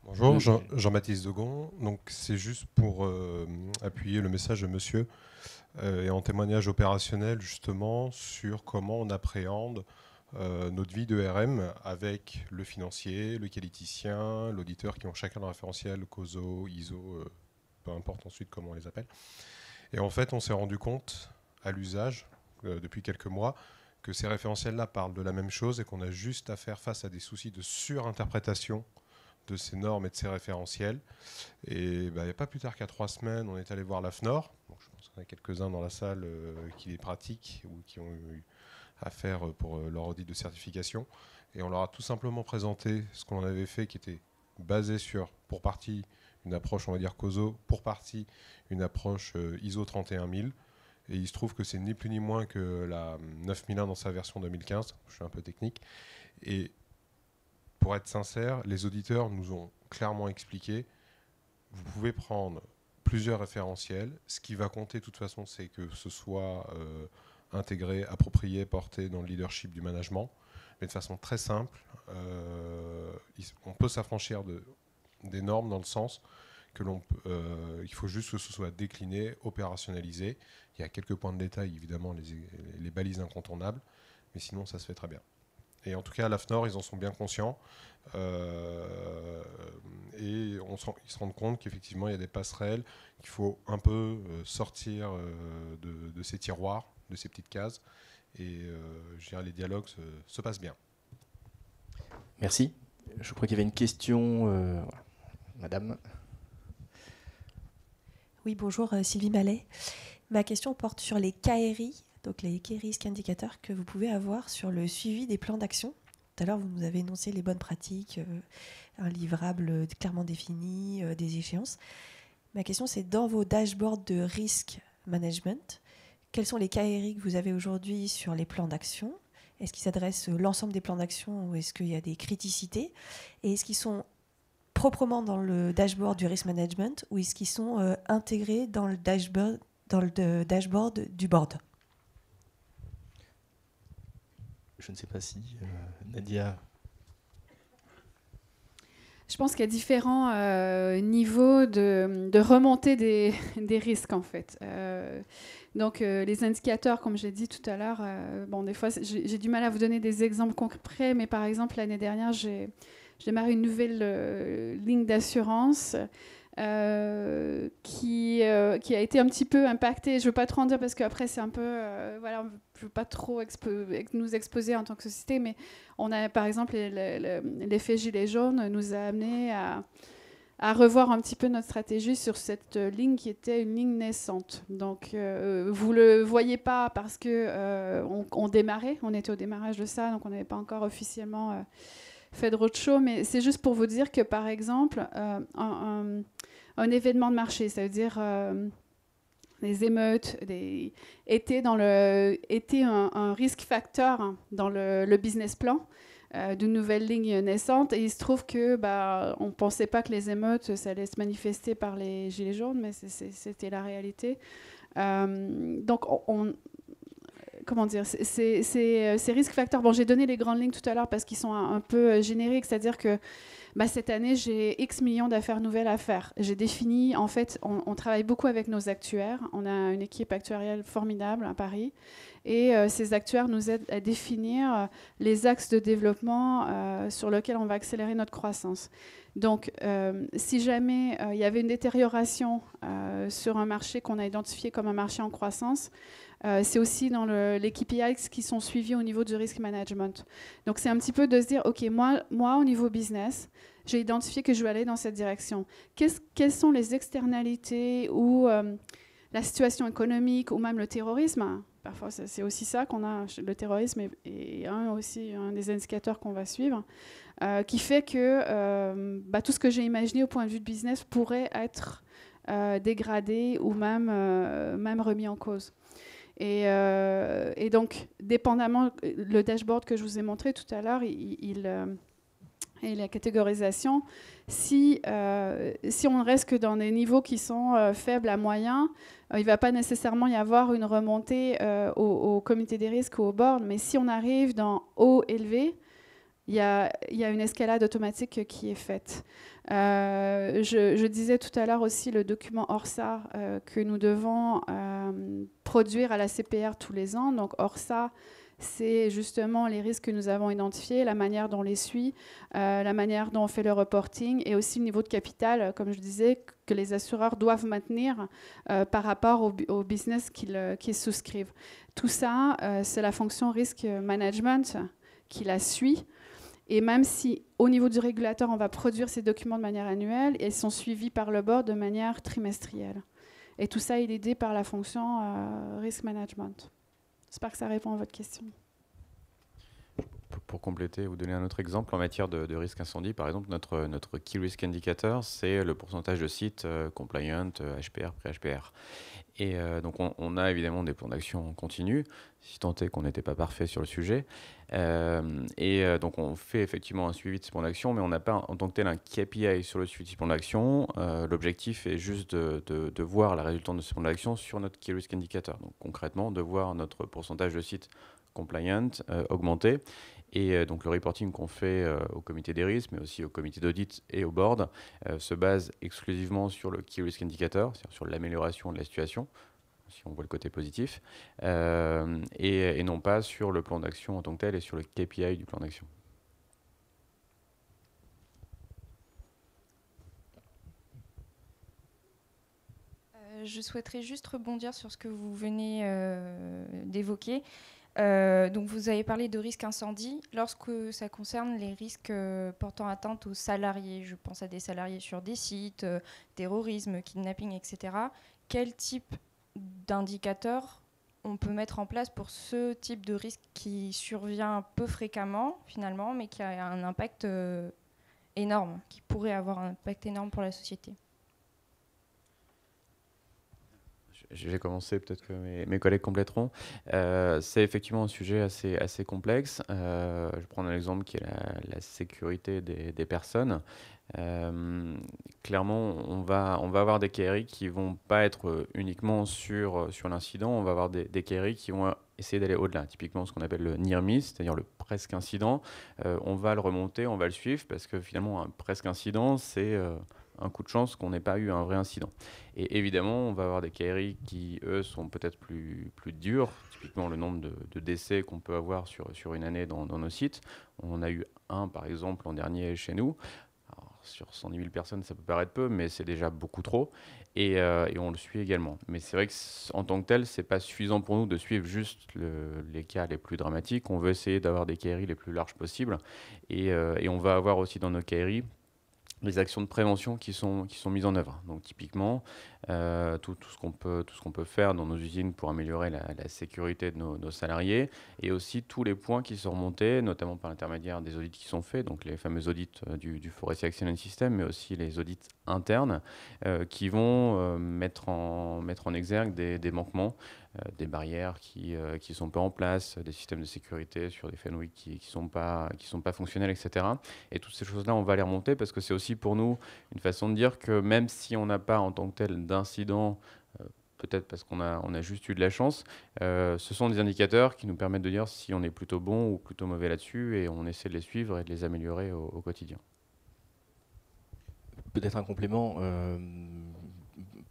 Bonjour, Jean-Baptiste Degon. Donc c'est juste pour appuyer le message de monsieur et en témoignage opérationnel justement sur comment on appréhende notre vie de RM avec le financier, le qualiticien, l'auditeur qui ont chacun le référentiel, le COSO, ISO, peu importe ensuite comment on les appelle. Et en fait, on s'est rendu compte à l'usage depuis quelques mois que ces référentiels-là parlent de la même chose et qu'on a juste à faire face à des soucis de surinterprétation de ces normes et de ces référentiels. Et il n'y a pas plus tard qu'à 3 semaines, on est allé voir la FNOR. Donc, je pense qu'il y en a quelques-uns dans la salle qui les pratiquent ou qui ont eu à faire pour leur audit de certification. Et on leur a tout simplement présenté ce qu'on avait fait qui était basé sur, pour partie, une approche, on va dire, COSO, pour partie, une approche ISO 31000. Et il se trouve que c'est ni plus ni moins que la 9001 dans sa version 2015. Je suis un peu technique. Et pour être sincère, les auditeurs nous ont clairement expliqué, vous pouvez prendre plusieurs référentiels. Ce qui va compter, de toute façon, c'est que ce soit intégré, approprié, porté dans le leadership du management. Mais de façon très simple, on peut s'affranchir des normes dans le sens que il faut juste que ce soit décliné, opérationnalisé. Il y a quelques points de détail, évidemment, les balises incontournables, mais sinon, ça se fait très bien. Et en tout cas, à l'AFNOR, ils en sont bien conscients. Et ils se rendent compte qu'effectivement, il y a des passerelles, qu'il faut un peu sortir de ces tiroirs, de ces petites cases. Et je dirais, les dialogues se passent bien.
Merci. Je crois qu'il y avait une question. Madame.
Oui, bonjour, Sylvie Mallet. Ma question porte sur les KRI, donc les Key Risk Indicators que vous pouvez avoir sur le suivi des plans d'action. Tout à l'heure, vous nous avez énoncé les bonnes pratiques, un livrable clairement défini, des échéances. Ma question, c'est dans vos dashboards de risk management, quels sont les KRI que vous avez aujourd'hui sur les plans d'action? Est-ce qu'ils s'adressent à l'ensemble des plans d'action ou est-ce qu'il y a des criticités? Et est-ce qu'ils sont proprement dans le dashboard du risk management ou est-ce qu'ils sont intégrés dans le dashboard du board?
Je ne sais pas si Nadia...
Je pense qu'il y a différents niveaux de remontée des risques, en fait. Donc, les indicateurs, comme j'ai dit tout à l'heure, des fois, j'ai du mal à vous donner des exemples concrets, mais par exemple, l'année dernière, j'ai démarré une nouvelle ligne d'assurance qui a été un petit peu impacté. Je ne veux pas trop en dire parce qu'après c'est un peu, voilà, je ne veux pas trop nous exposer en tant que société, mais on a par exemple l'effet gilet jaune nous a amené à revoir un petit peu notre stratégie sur cette ligne qui était une ligne naissante. Donc vous le voyez pas parce que on démarrait, on était au démarrage de ça, donc on n'avait pas encore officiellement fait de roadshow, mais c'est juste pour vous dire que, par exemple, un événement de marché, ça veut dire les émeutes, était un risque facteur dans le business plan d'une nouvelle ligne naissante. Et il se trouve que on ne pensait pas que les émeutes, ça allait se manifester par les gilets jaunes, mais c'était la réalité. Donc, comment dire, ces risques facteurs. Bon, j'ai donné les grandes lignes tout à l'heure parce qu'ils sont un peu génériques, c'est-à-dire que cette année, j'ai X millions d'affaires nouvelles à faire. J'ai défini, en fait, on travaille beaucoup avec nos actuaires. On a une équipe actuarielle formidable à Paris. Et ces actuaires nous aident à définir les axes de développement sur lesquels on va accélérer notre croissance. Donc, si jamais il y avait une détérioration sur un marché qu'on a identifié comme un marché en croissance, c'est aussi dans les KPIs qui sont suivis au niveau du risk management. Donc, c'est un petit peu de se dire, OK, moi au niveau business, j'ai identifié que je vais aller dans cette direction. Quelles sont les externalités ou la situation économique ou même le terrorisme? Parfois, c'est aussi ça qu'on a. Le terrorisme est aussi un des indicateurs qu'on va suivre, qui fait que tout ce que j'ai imaginé au point de vue de business pourrait être dégradé ou même remis en cause. Et donc, dépendamment, le dashboard que je vous ai montré tout à l'heure, et la catégorisation, si on ne reste que dans des niveaux qui sont faibles à moyens, il ne va pas nécessairement y avoir une remontée au comité des risques ou au board, mais si on arrive dans haut élevé, il y a une escalade automatique qui est faite. Je disais tout à l'heure aussi le document ORSA que nous devons produire à la CPR tous les ans. Donc ORSA, c'est justement les risques que nous avons identifiés, la manière dont on les suit, la manière dont on fait le reporting et aussi le niveau de capital, comme je disais, que les assureurs doivent maintenir par rapport au business qu'ils souscrivent. Tout ça, c'est la fonction risk management qui la suit. Et même si, au niveau du régulateur, on va produire ces documents de manière annuelle, ils sont suivis par le board de manière trimestrielle. Et tout ça, il est aidé par la fonction risk management. J'espère que ça répond à votre question.
Pour compléter, vous donner un autre exemple en matière de risque incendie, par exemple, notre Key Risk Indicator, c'est le pourcentage de sites compliant, HPR, pré-HPR. Et donc on a évidemment des plans d'action continus, si tant est qu'on n'était pas parfait sur le sujet. Donc on fait effectivement un suivi de ces plans d'action, mais on n'a pas en tant que tel un KPI sur le suivi de ces plans d'action. L'objectif est juste de voir la résultante de ces plans d'action sur notre Key Risk Indicator. Donc concrètement, de voir notre pourcentage de sites compliant augmenter. Et donc le reporting qu'on fait au comité des risques, mais aussi au comité d'audit et au board, se base exclusivement sur le Key Risk Indicator, c'est-à-dire sur l'amélioration de la situation, si on voit le côté positif, et non pas sur le plan d'action en tant que tel et sur le KPI du plan d'action.
Je souhaiterais juste rebondir sur ce que vous venez d'évoquer. Donc vous avez parlé de risque incendie. Lorsque ça concerne les risques portant atteinte aux salariés, je pense à des salariés sur des sites, terrorisme, kidnapping, etc. Quel type d'indicateur on peut mettre en place pour ce type de risque qui survient peu fréquemment finalement, mais qui a un impact énorme, qui pourrait avoir un impact énorme pour la société?
Je vais commencer, peut-être que mes collègues compléteront. C'est effectivement un sujet assez complexe. Je vais prendre un exemple qui est la sécurité des personnes. Clairement, on va avoir des KRI qui ne vont pas être uniquement sur l'incident. On va avoir des KRI qui vont essayer d'aller au-delà. Typiquement, ce qu'on appelle le near miss, c'est-à-dire le presque incident. On va le remonter, on va le suivre, parce que finalement, un presque incident, c'est un coup de chance qu'on n'ait pas eu un vrai incident. Et évidemment, on va avoir des KRI qui, eux, sont peut-être plus durs. Typiquement, le nombre de décès qu'on peut avoir sur une année dans nos sites. On a eu un, par exemple, l'an dernier chez nous. Alors,
sur 110 000 personnes, ça peut paraître peu, mais c'est déjà beaucoup trop. Et on le suit également. Mais c'est vrai qu'en tant que tel, ce n'est pas suffisant pour nous de suivre juste les cas les plus dramatiques. On veut essayer d'avoir des KRI les plus larges possibles. Et on va avoir aussi dans nos KRI les actions de prévention qui sont mises en œuvre. Donc typiquement, tout ce qu'on peut faire dans nos usines pour améliorer la sécurité de nos salariés, et aussi tous les points qui sont remontés, notamment par l'intermédiaire des audits qui sont faits, donc les fameux audits du Forestier Excellence System, mais aussi les audits internes qui vont mettre en exergue des manquements, des barrières qui ne sont pas en place, des systèmes de sécurité sur des fenouilles qui sont pas fonctionnels, etc. Et toutes ces choses-là, on va les remonter parce que c'est aussi pour nous une façon de dire que même si on n'a pas en tant que tel d'incident, peut-être parce qu'on a juste eu de la chance, ce sont des indicateurs qui nous permettent de dire si on est plutôt bon ou plutôt mauvais là-dessus, et on essaie de les suivre et de les améliorer au quotidien.
Peut-être un complément,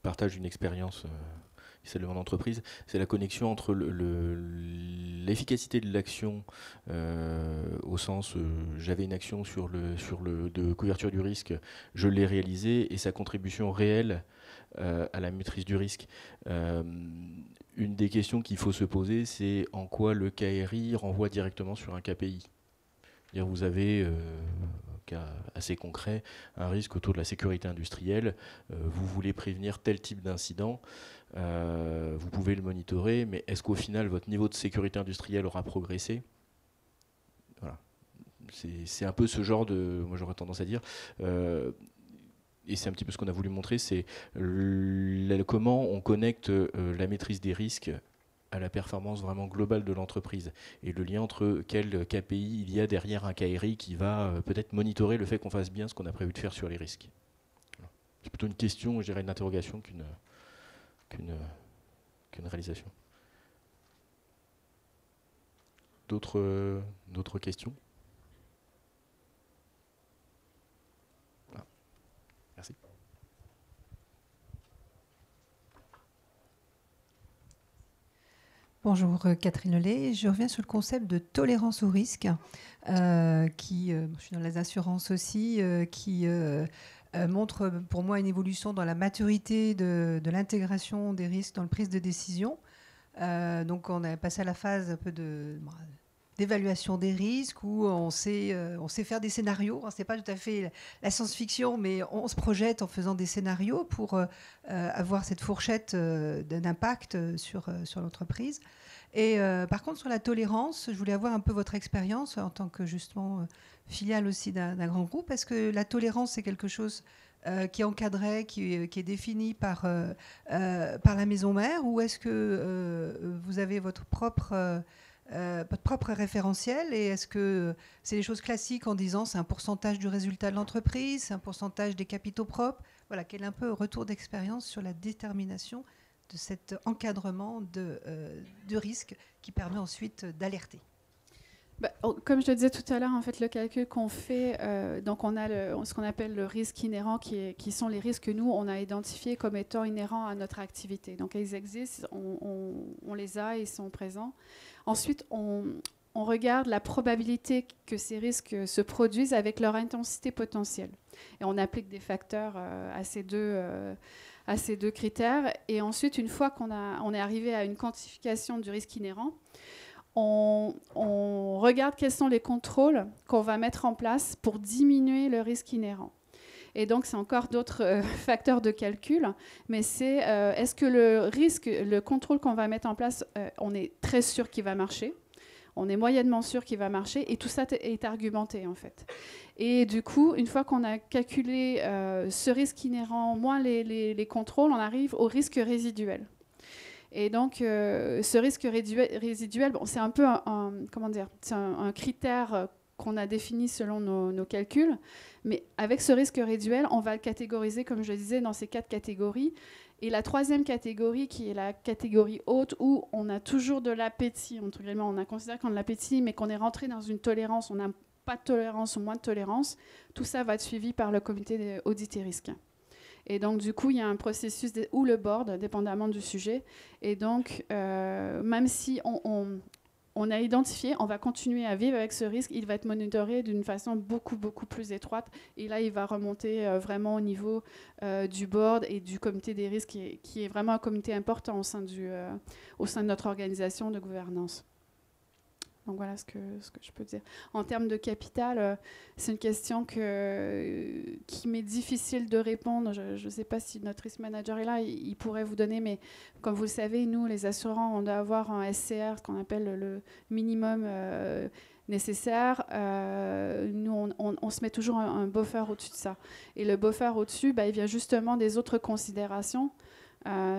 partage d'une expérience celle de mon entreprise, c'est la connexion entre l'efficacité de l'action au sens j'avais une action de couverture du risque, je l'ai réalisée, et sa contribution réelle à la maîtrise du risque. Une des questions qu'il faut se poser, c'est en quoi le KRI renvoie directement sur un KPI. Vous avez, cas assez concret, un risque autour de la sécurité industrielle, vous voulez prévenir tel type d'incident, vous pouvez le monitorer, mais est-ce qu'au final votre niveau de sécurité industrielle aura progressé? Voilà. C'est un peu ce genre de, moi j'aurais tendance à dire, et c'est un petit peu ce qu'on a voulu montrer, c'est comment on connecte la maîtrise des risques à la performance vraiment globale de l'entreprise, et le lien entre quel KPI il y a derrière un KRI qui va peut-être monitorer le fait qu'on fasse bien ce qu'on a prévu de faire sur les risques. Voilà. C'est plutôt une question, je dirais une interrogation qu'une réalisation. D'autres questions? Voilà. Merci.
Bonjour Catherine Lelay, je reviens sur le concept de tolérance au risque, je suis dans les assurances aussi, qui montre pour moi une évolution dans la maturité de l'intégration des risques dans la prise de décision. Donc on a passé à la phase un peu d'évaluation des risques, où on sait faire des scénarios. Ce n'est pas tout à fait la science-fiction, mais on se projette en faisant des scénarios pour avoir cette fourchette d'impact sur l'entreprise. Et par contre, sur la tolérance, je voulais avoir un peu votre expérience en tant que justement filiale aussi d'un grand groupe. Est-ce que la tolérance, c'est quelque chose qui est encadré, qui est défini par la maison mère, ou est-ce que vous avez votre propre référentiel, et est-ce que c'est des choses classiques en disant c'est un pourcentage du résultat de l'entreprise, c'est un pourcentage des capitaux propres? Voilà, quel est un peu le retour d'expérience sur la détermination de cet encadrement de risque qui permet ensuite d'alerter?
Comme je le disais tout à l'heure, en fait, le calcul qu'on fait, donc on a ce qu'on appelle le risque inhérent, qui sont les risques que nous, on a identifiés comme étant inhérents à notre activité. Donc ils existent, on les a, ils sont présents. Ensuite, on regarde la probabilité que ces risques se produisent avec leur intensité potentielle. Et on applique des facteurs à ces deux critères. Et ensuite, une fois qu'on est arrivé à une quantification du risque inhérent, on regarde quels sont les contrôles qu'on va mettre en place pour diminuer le risque inhérent. Et donc, c'est encore d'autres facteurs de calcul, mais c'est est-ce que le contrôle qu'on va mettre en place, on est très sûr qu'il va marcher, on est moyennement sûr qu'il va marcher, et tout ça est argumenté, en fait. Et du coup, une fois qu'on a calculé ce risque inhérent moins les contrôles, on arrive au risque résiduel. Et donc, ce risque résiduel, c'est un peu un critère qu'on a défini selon nos calculs. Mais avec ce risque résiduel, on va le catégoriser, comme je le disais, dans ces 4 catégories. Et la 3e catégorie, qui est la catégorie haute, où on a toujours de l'appétit, entre guillemets, on a considéré qu'on a de l'appétit, mais qu'on est rentré dans une tolérance, on n'a pas de tolérance ou moins de tolérance, tout ça va être suivi par le comité d'audit et risque. Et donc, du coup, il y a un processus ou le board, dépendamment du sujet. Et donc, même si on a identifié, on va continuer à vivre avec ce risque, il va être monitoré d'une façon beaucoup plus étroite. Et là, il va remonter vraiment au niveau du board et du comité des risques, qui est vraiment un comité important au sein de notre organisation de gouvernance. Donc voilà ce que je peux dire. En termes de capital, c'est une question qui m'est difficile de répondre. Je ne sais pas si notre risk manager est là, il pourrait vous donner, mais comme vous le savez, nous, les assurants, on doit avoir un SCR, ce qu'on appelle le minimum nécessaire. Nous, on se met toujours un buffer au-dessus de ça. Et le buffer au-dessus, il vient justement des autres considérations.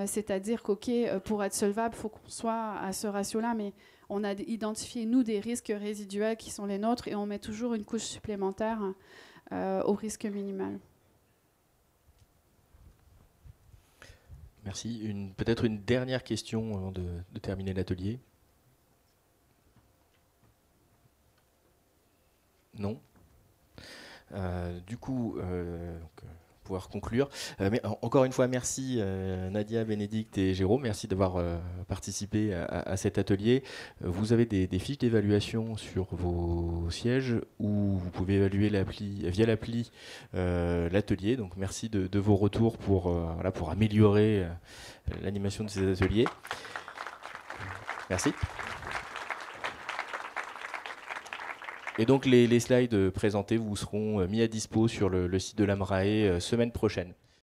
C'est-à-dire qu'ok, pour être solvable, il faut qu'on soit à ce ratio-là, mais on a identifié, nous, des risques résiduels qui sont les nôtres et on met toujours une couche supplémentaire au risque minimal.
Merci. Peut-être une dernière question avant de terminer l'atelier. Non. Du coup, pouvoir conclure. Mais encore une fois, merci Nadia, Bénédicte et Jérôme. Merci d'avoir participé à cet atelier. Vous avez des fiches d'évaluation sur vos sièges où vous pouvez évaluer via l'appli l'atelier. Donc merci de vos retours pour améliorer l'animation de ces ateliers. Merci. Et donc les slides présentés vous seront mis à dispo sur le site de l'AMRAE semaine prochaine.